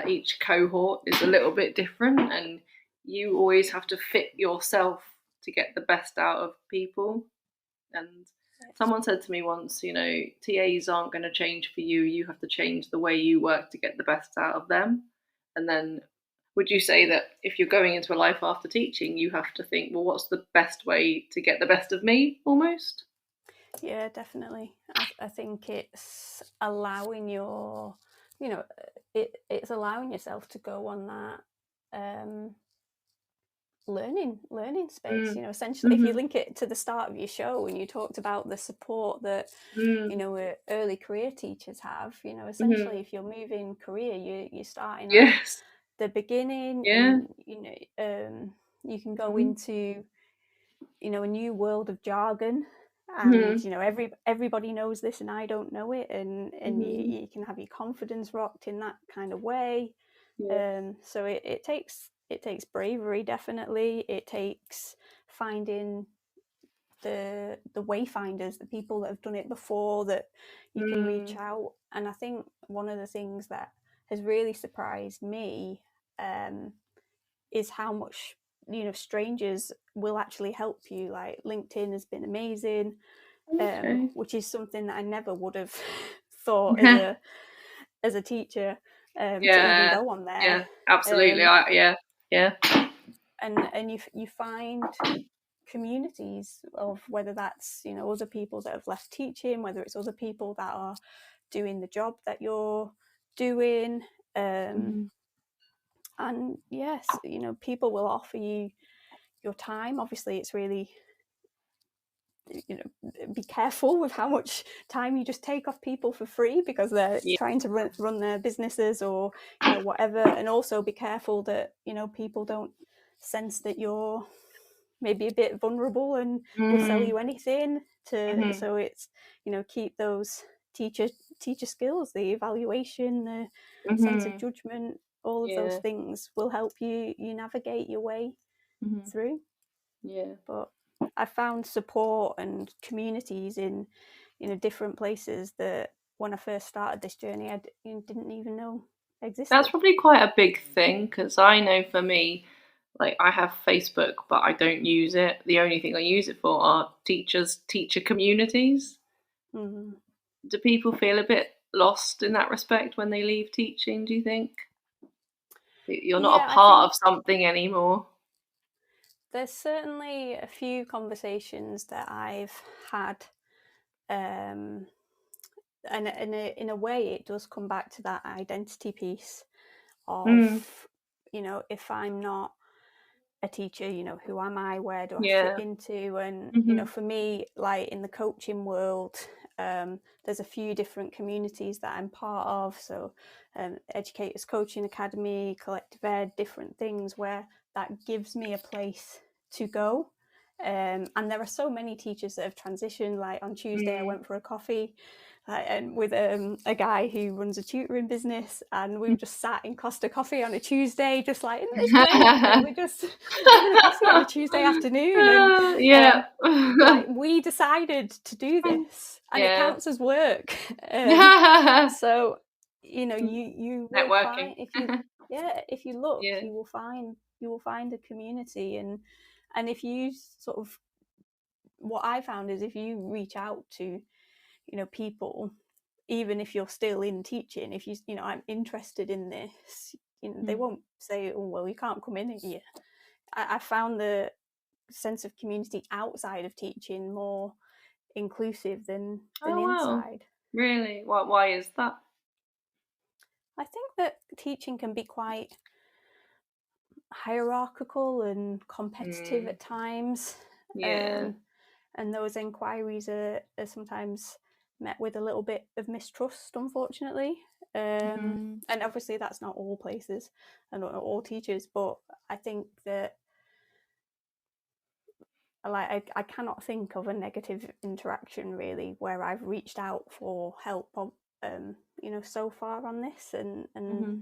Each cohort is a little bit different, and you always have to fit yourself to get the best out of people. And someone said to me once, TAs aren't going to change for you. You have to change the way you work to get the best out of them. And then would you say that if you're going into a life after teaching, you have to think, well, what's the best way to get the best of me, almost? Yeah, definitely. I think it's allowing it's allowing yourself to go on that learning space. Essentially, if you link it to the start of your show and you talked about the support that early career teachers have, essentially if you're moving career, you're starting at the beginning, and you can go into a new world of jargon, and everybody knows this and I don't know it, and you can have your confidence rocked in that kind of way. So it takes bravery, definitely. It takes finding the wayfinders, the people that have done it before, that you can reach out. And I think one of the things that has really surprised me is how much strangers will actually help you. Like LinkedIn has been amazing, which is something that I never would have thought as a teacher, to even go on there. Yeah, absolutely. And you find communities of, whether that's other people that have left teaching, whether it's other people that are doing the job that you're doing, and yes, people will offer you your time. Obviously, it's really, be careful with how much time you just take off people for free, because they're trying to run their businesses or whatever. And also be careful that people don't sense that you're maybe a bit vulnerable and will sell you anything to. So it's keep those teacher skills, the evaluation, the sense of judgment, all of those things will help you navigate your way through. But I found support and communities in different places that when I first started this journey, I didn't even know existed. That's probably quite a big thing, because I know for me, I have Facebook, but I don't use it. The only thing I use it for are teacher communities. Do people feel a bit lost in that respect when they leave teaching, do you think? You're not a part of something anymore. There's certainly a few conversations that I've had and in a way, it does come back to that identity piece of, if I'm not a teacher, who am I? Where do I fit into? And for me, like in the coaching world, there's a few different communities that I'm part of. So, Educators Coaching Academy, Collective Ed, different things where that gives me a place to go. And there are so many teachers that have transitioned. Like on Tuesday, I went for a coffee and with a guy who runs a tutoring business, and we were just sat in Costa Coffee on a Tuesday, just like, isn't this great? And we're just having a coffee on a Tuesday afternoon, and like we decided to do this, and it counts as work. So you will networking. find, if you look, you will find a community, and if you sort of, what I found is if you reach out to people, even if you're still in teaching, if I'm interested in this, they won't say, oh well, you can't come in here. I found the sense of community outside of teaching more inclusive than inside. Really? Why is that? I think that teaching can be quite hierarchical and competitive at times. And those inquiries are sometimes met with a little bit of mistrust, unfortunately. And obviously that's not all places and not all teachers, but I think that I cannot think of a negative interaction really where I've reached out for help so far on this, and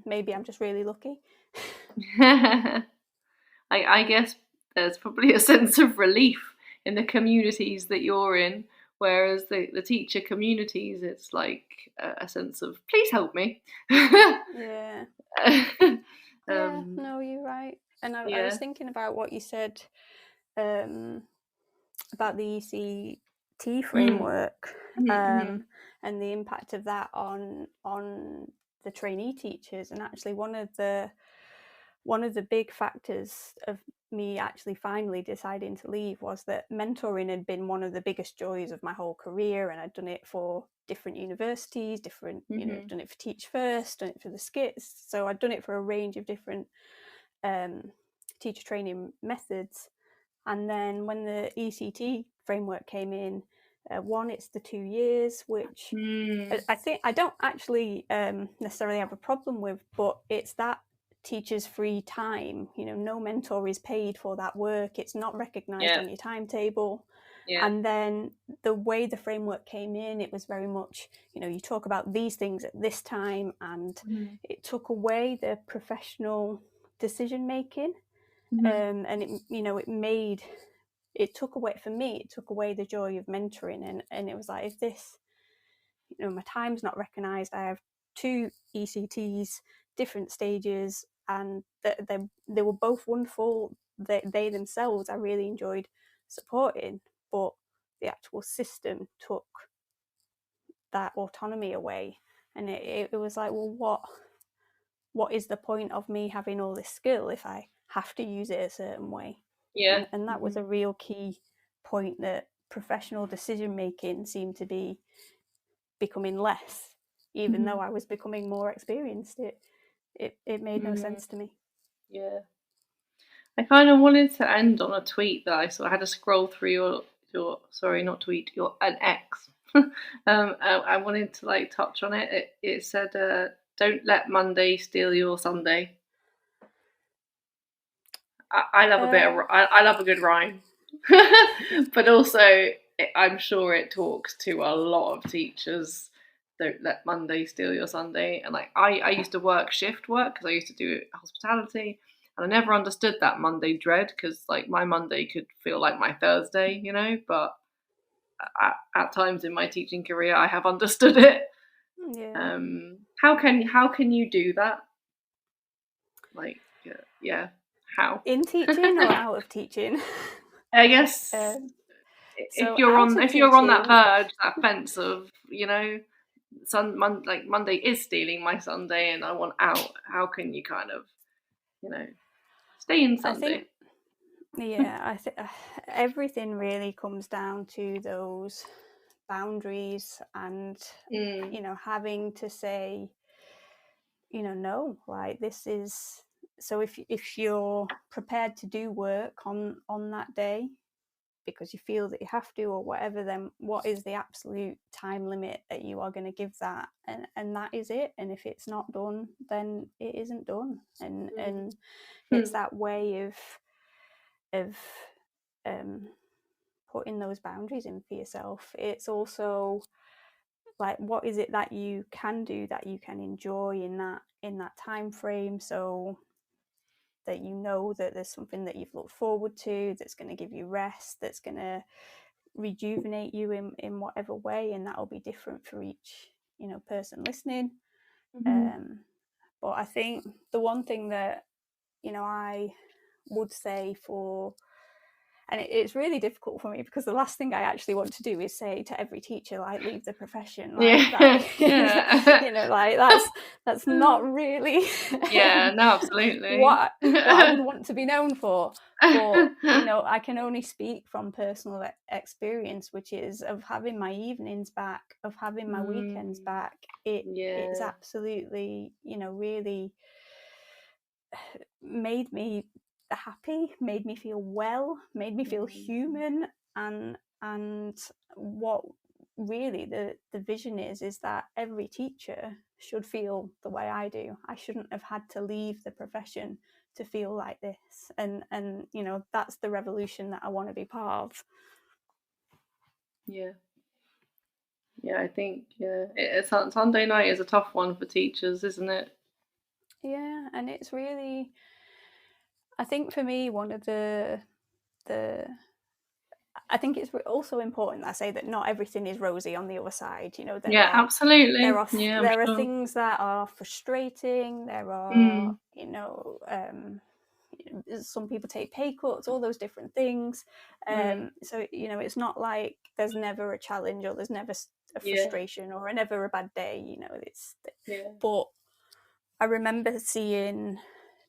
maybe I'm just really lucky. I guess there's probably a sense of relief in the communities that you're in, whereas the teacher communities, it's like a sense of, please help me. Yeah, no, you're right. And I was thinking about what you said about the ECT framework and the impact of that on the trainee teachers. And actually one of the big factors of me actually finally deciding to leave was that mentoring had been one of the biggest joys of my whole career, and I'd done it for different universities, done it for Teach First, done it for the skits, so I'd done it for a range of different teacher training methods. And then when the ECT framework came in, it's the 2 years, which I think I don't actually necessarily have a problem with, but it's that teachers' free time. No mentor is paid for that work. It's not recognised on your timetable. And then the way the framework came in, it was very much, you talk about these things at this time, and it took away the professional decision making. And it took away the joy of mentoring, and it was like, if this, my time's not recognised, I have 2 ECTs, different stages, and they were both wonderful. They themselves I really enjoyed supporting, but the actual system took that autonomy away, and it was like, well, what is the point of me having all this skill if I have to use it a certain way? And that was a real key point, that professional decision making seemed to be becoming less, even though I was becoming more experienced. It made no sense to me. I kind of wanted to end on a tweet that I saw. I had to scroll through your sorry, not tweet, an X. I wanted to touch on it. It said, "Don't let Monday steal your Sunday." I love a bit of I love a good rhyme, but also I'm sure it talks to a lot of teachers. Don't let Monday steal your Sunday. And I used to work shift work because I used to do hospitality, and I never understood that Monday dread, because my Monday could feel like my Thursday, But at times in my teaching career, I have understood it. How can you do that? How? In teaching or out of teaching? I guess if you're on that verge, that fence of Monday is stealing my Sunday and I want out. How can you kind of stay in Sunday? I think everything really comes down to boundaries and, you know, having to say, you know, no, like this is, so if you're prepared to do work on that day because you feel that you have to or whatever, then what is the absolute time limit that you are going to give that, and that is it. And if it's not done, then it isn't done. And it's that way of putting those boundaries in for yourself. It's also like, what is it that you can do, that you can enjoy in that time frame, so that you know that there's something that you've looked forward to, that's going to give you rest, that's going to rejuvenate you in whatever way, and that'll be different for each, you know, person listening. But I think the one thing that, you know, I would say for, and it's really difficult for me because the last thing I actually want to do is say to every teacher, like, leave the profession, like that. You know, like that's not really no, absolutely what I would want to be known for. But you know, I can only speak from personal experience, which is of having my evenings back, of having my weekends back. It's absolutely, you know, really made me happy, made me feel well, made me feel human. And what really the vision is that every teacher should feel the way I do. I shouldn't have had to leave the profession to feel like this, and you know, that's the revolution that I want to be part of. I think Sunday night is a tough one for teachers, isn't it? Yeah, and it's really, I think for me, one of the I think it's also important that I say that not everything is rosy on the other side. You know, absolutely. There are sure. things that are frustrating. There are, you know, some people take pay cuts, all those different things. So, you know, it's not like there's never a challenge or there's never a frustration or never a bad day. You know, but I remember seeing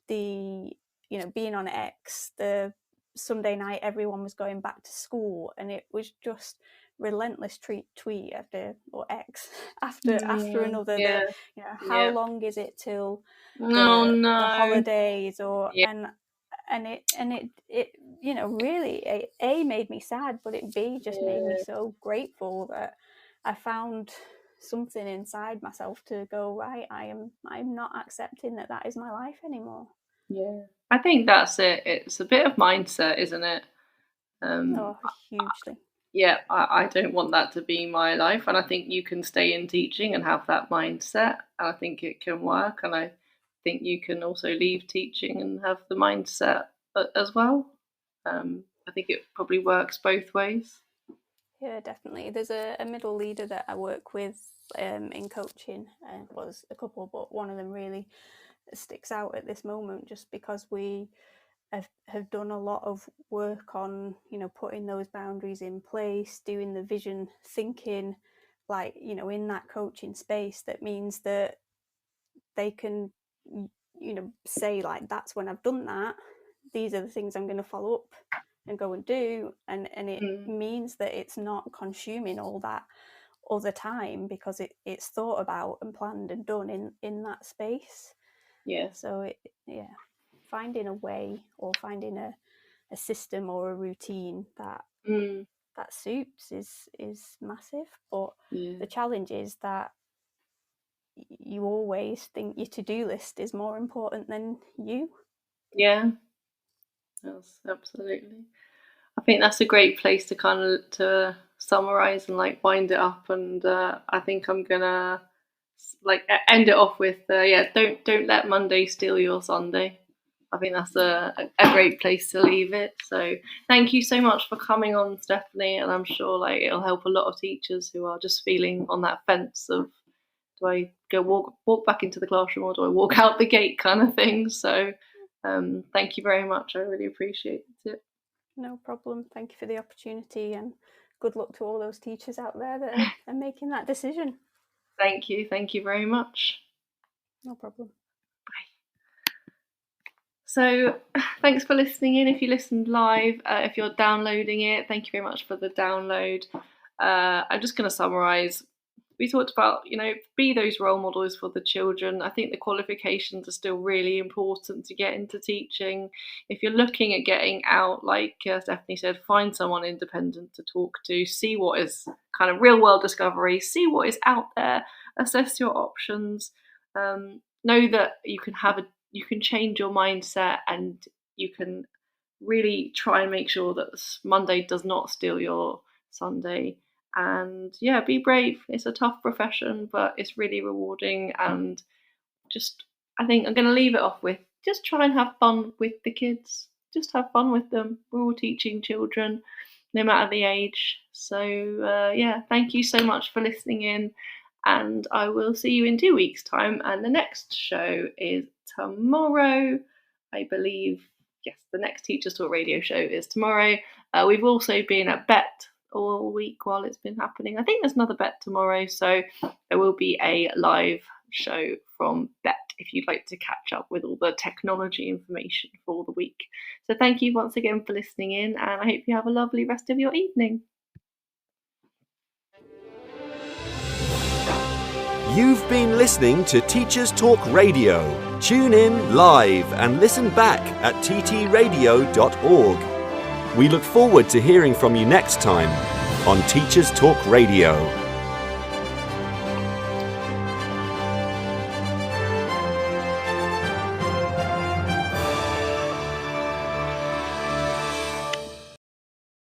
the, you know, being on X, the Sunday night everyone was going back to school, and it was just relentless tweet after, or X after another. You know, how long is it till the holidays, or and it you know, really A made me sad, but it B just made me so grateful that I found something inside myself to go, right, I'm not accepting that is my life anymore. I think that's it. It's a bit of mindset, isn't it? Hugely. I don't want that to be my life, and I think you can stay in teaching and have that mindset, and I think it can work, and I think you can also leave teaching and have the mindset as well. I think it probably works both ways. Yeah, definitely. There's a middle leader that I work with in coaching. Was a couple, but one of them really sticks out at this moment, just because we have done a lot of work on, you know, putting those boundaries in place, doing the vision thinking, like, you know, in that coaching space. That means that they can, you know, say, like, that's when I've done that, these are the things I'm going to follow up and go and do, and it means that it's not consuming all that other time, because it's thought about and planned and done in that space. So finding a way, or finding a system or a routine that suits is massive. But the challenge is that you always think your to-do list is more important than you. That's absolutely. I think that's a great place to kind of to summarize and like wind it up, and I think I'm gonna like end it off with don't let Monday steal your Sunday. I think that's a great place to leave it. So thank you so much for coming on, Stephanie, and I'm sure like it'll help a lot of teachers who are just feeling on that fence of, do I go walk back into the classroom, or do I walk out the gate, kind of thing. So thank you very much. I really appreciate it. No problem. Thank you for the opportunity, and good luck to all those teachers out there that are making that decision. Thank you. Thank you very much. No problem. Bye. So thanks for listening in. If you listened live, if you're downloading it, thank you very much for the download. I'm just going to summarise. We talked about, be those role models for the children. I think the qualifications are still really important to get into teaching. If you're looking at getting out, like Stephanie said, find someone independent to talk to, see what is kind of real world discovery, see what is out there, assess your options, know that you can change your mindset, and you can really try and make sure that Monday does not steal your Sunday. And yeah, be brave. It's a tough profession, but it's really rewarding. And I think I'm going to leave it off with, just try and have fun with the kids. Just have fun with them. We're all teaching children, no matter the age. So thank you so much for listening in, and I will see you in 2 weeks' time. And the next show is tomorrow, I believe. Yes, the next Teachers Talk radio show is tomorrow. We've also been at BET all week while it's been happening. I think there's another BET tomorrow, so there will be a live show from BET if you'd like to catch up with all the technology information for the week. So thank you once again for listening in, and I hope you have a lovely rest of your evening. You've been listening to Teachers Talk Radio. Tune in live and listen back at ttradio.org. We look forward to hearing from you next time on Teachers Talk Radio.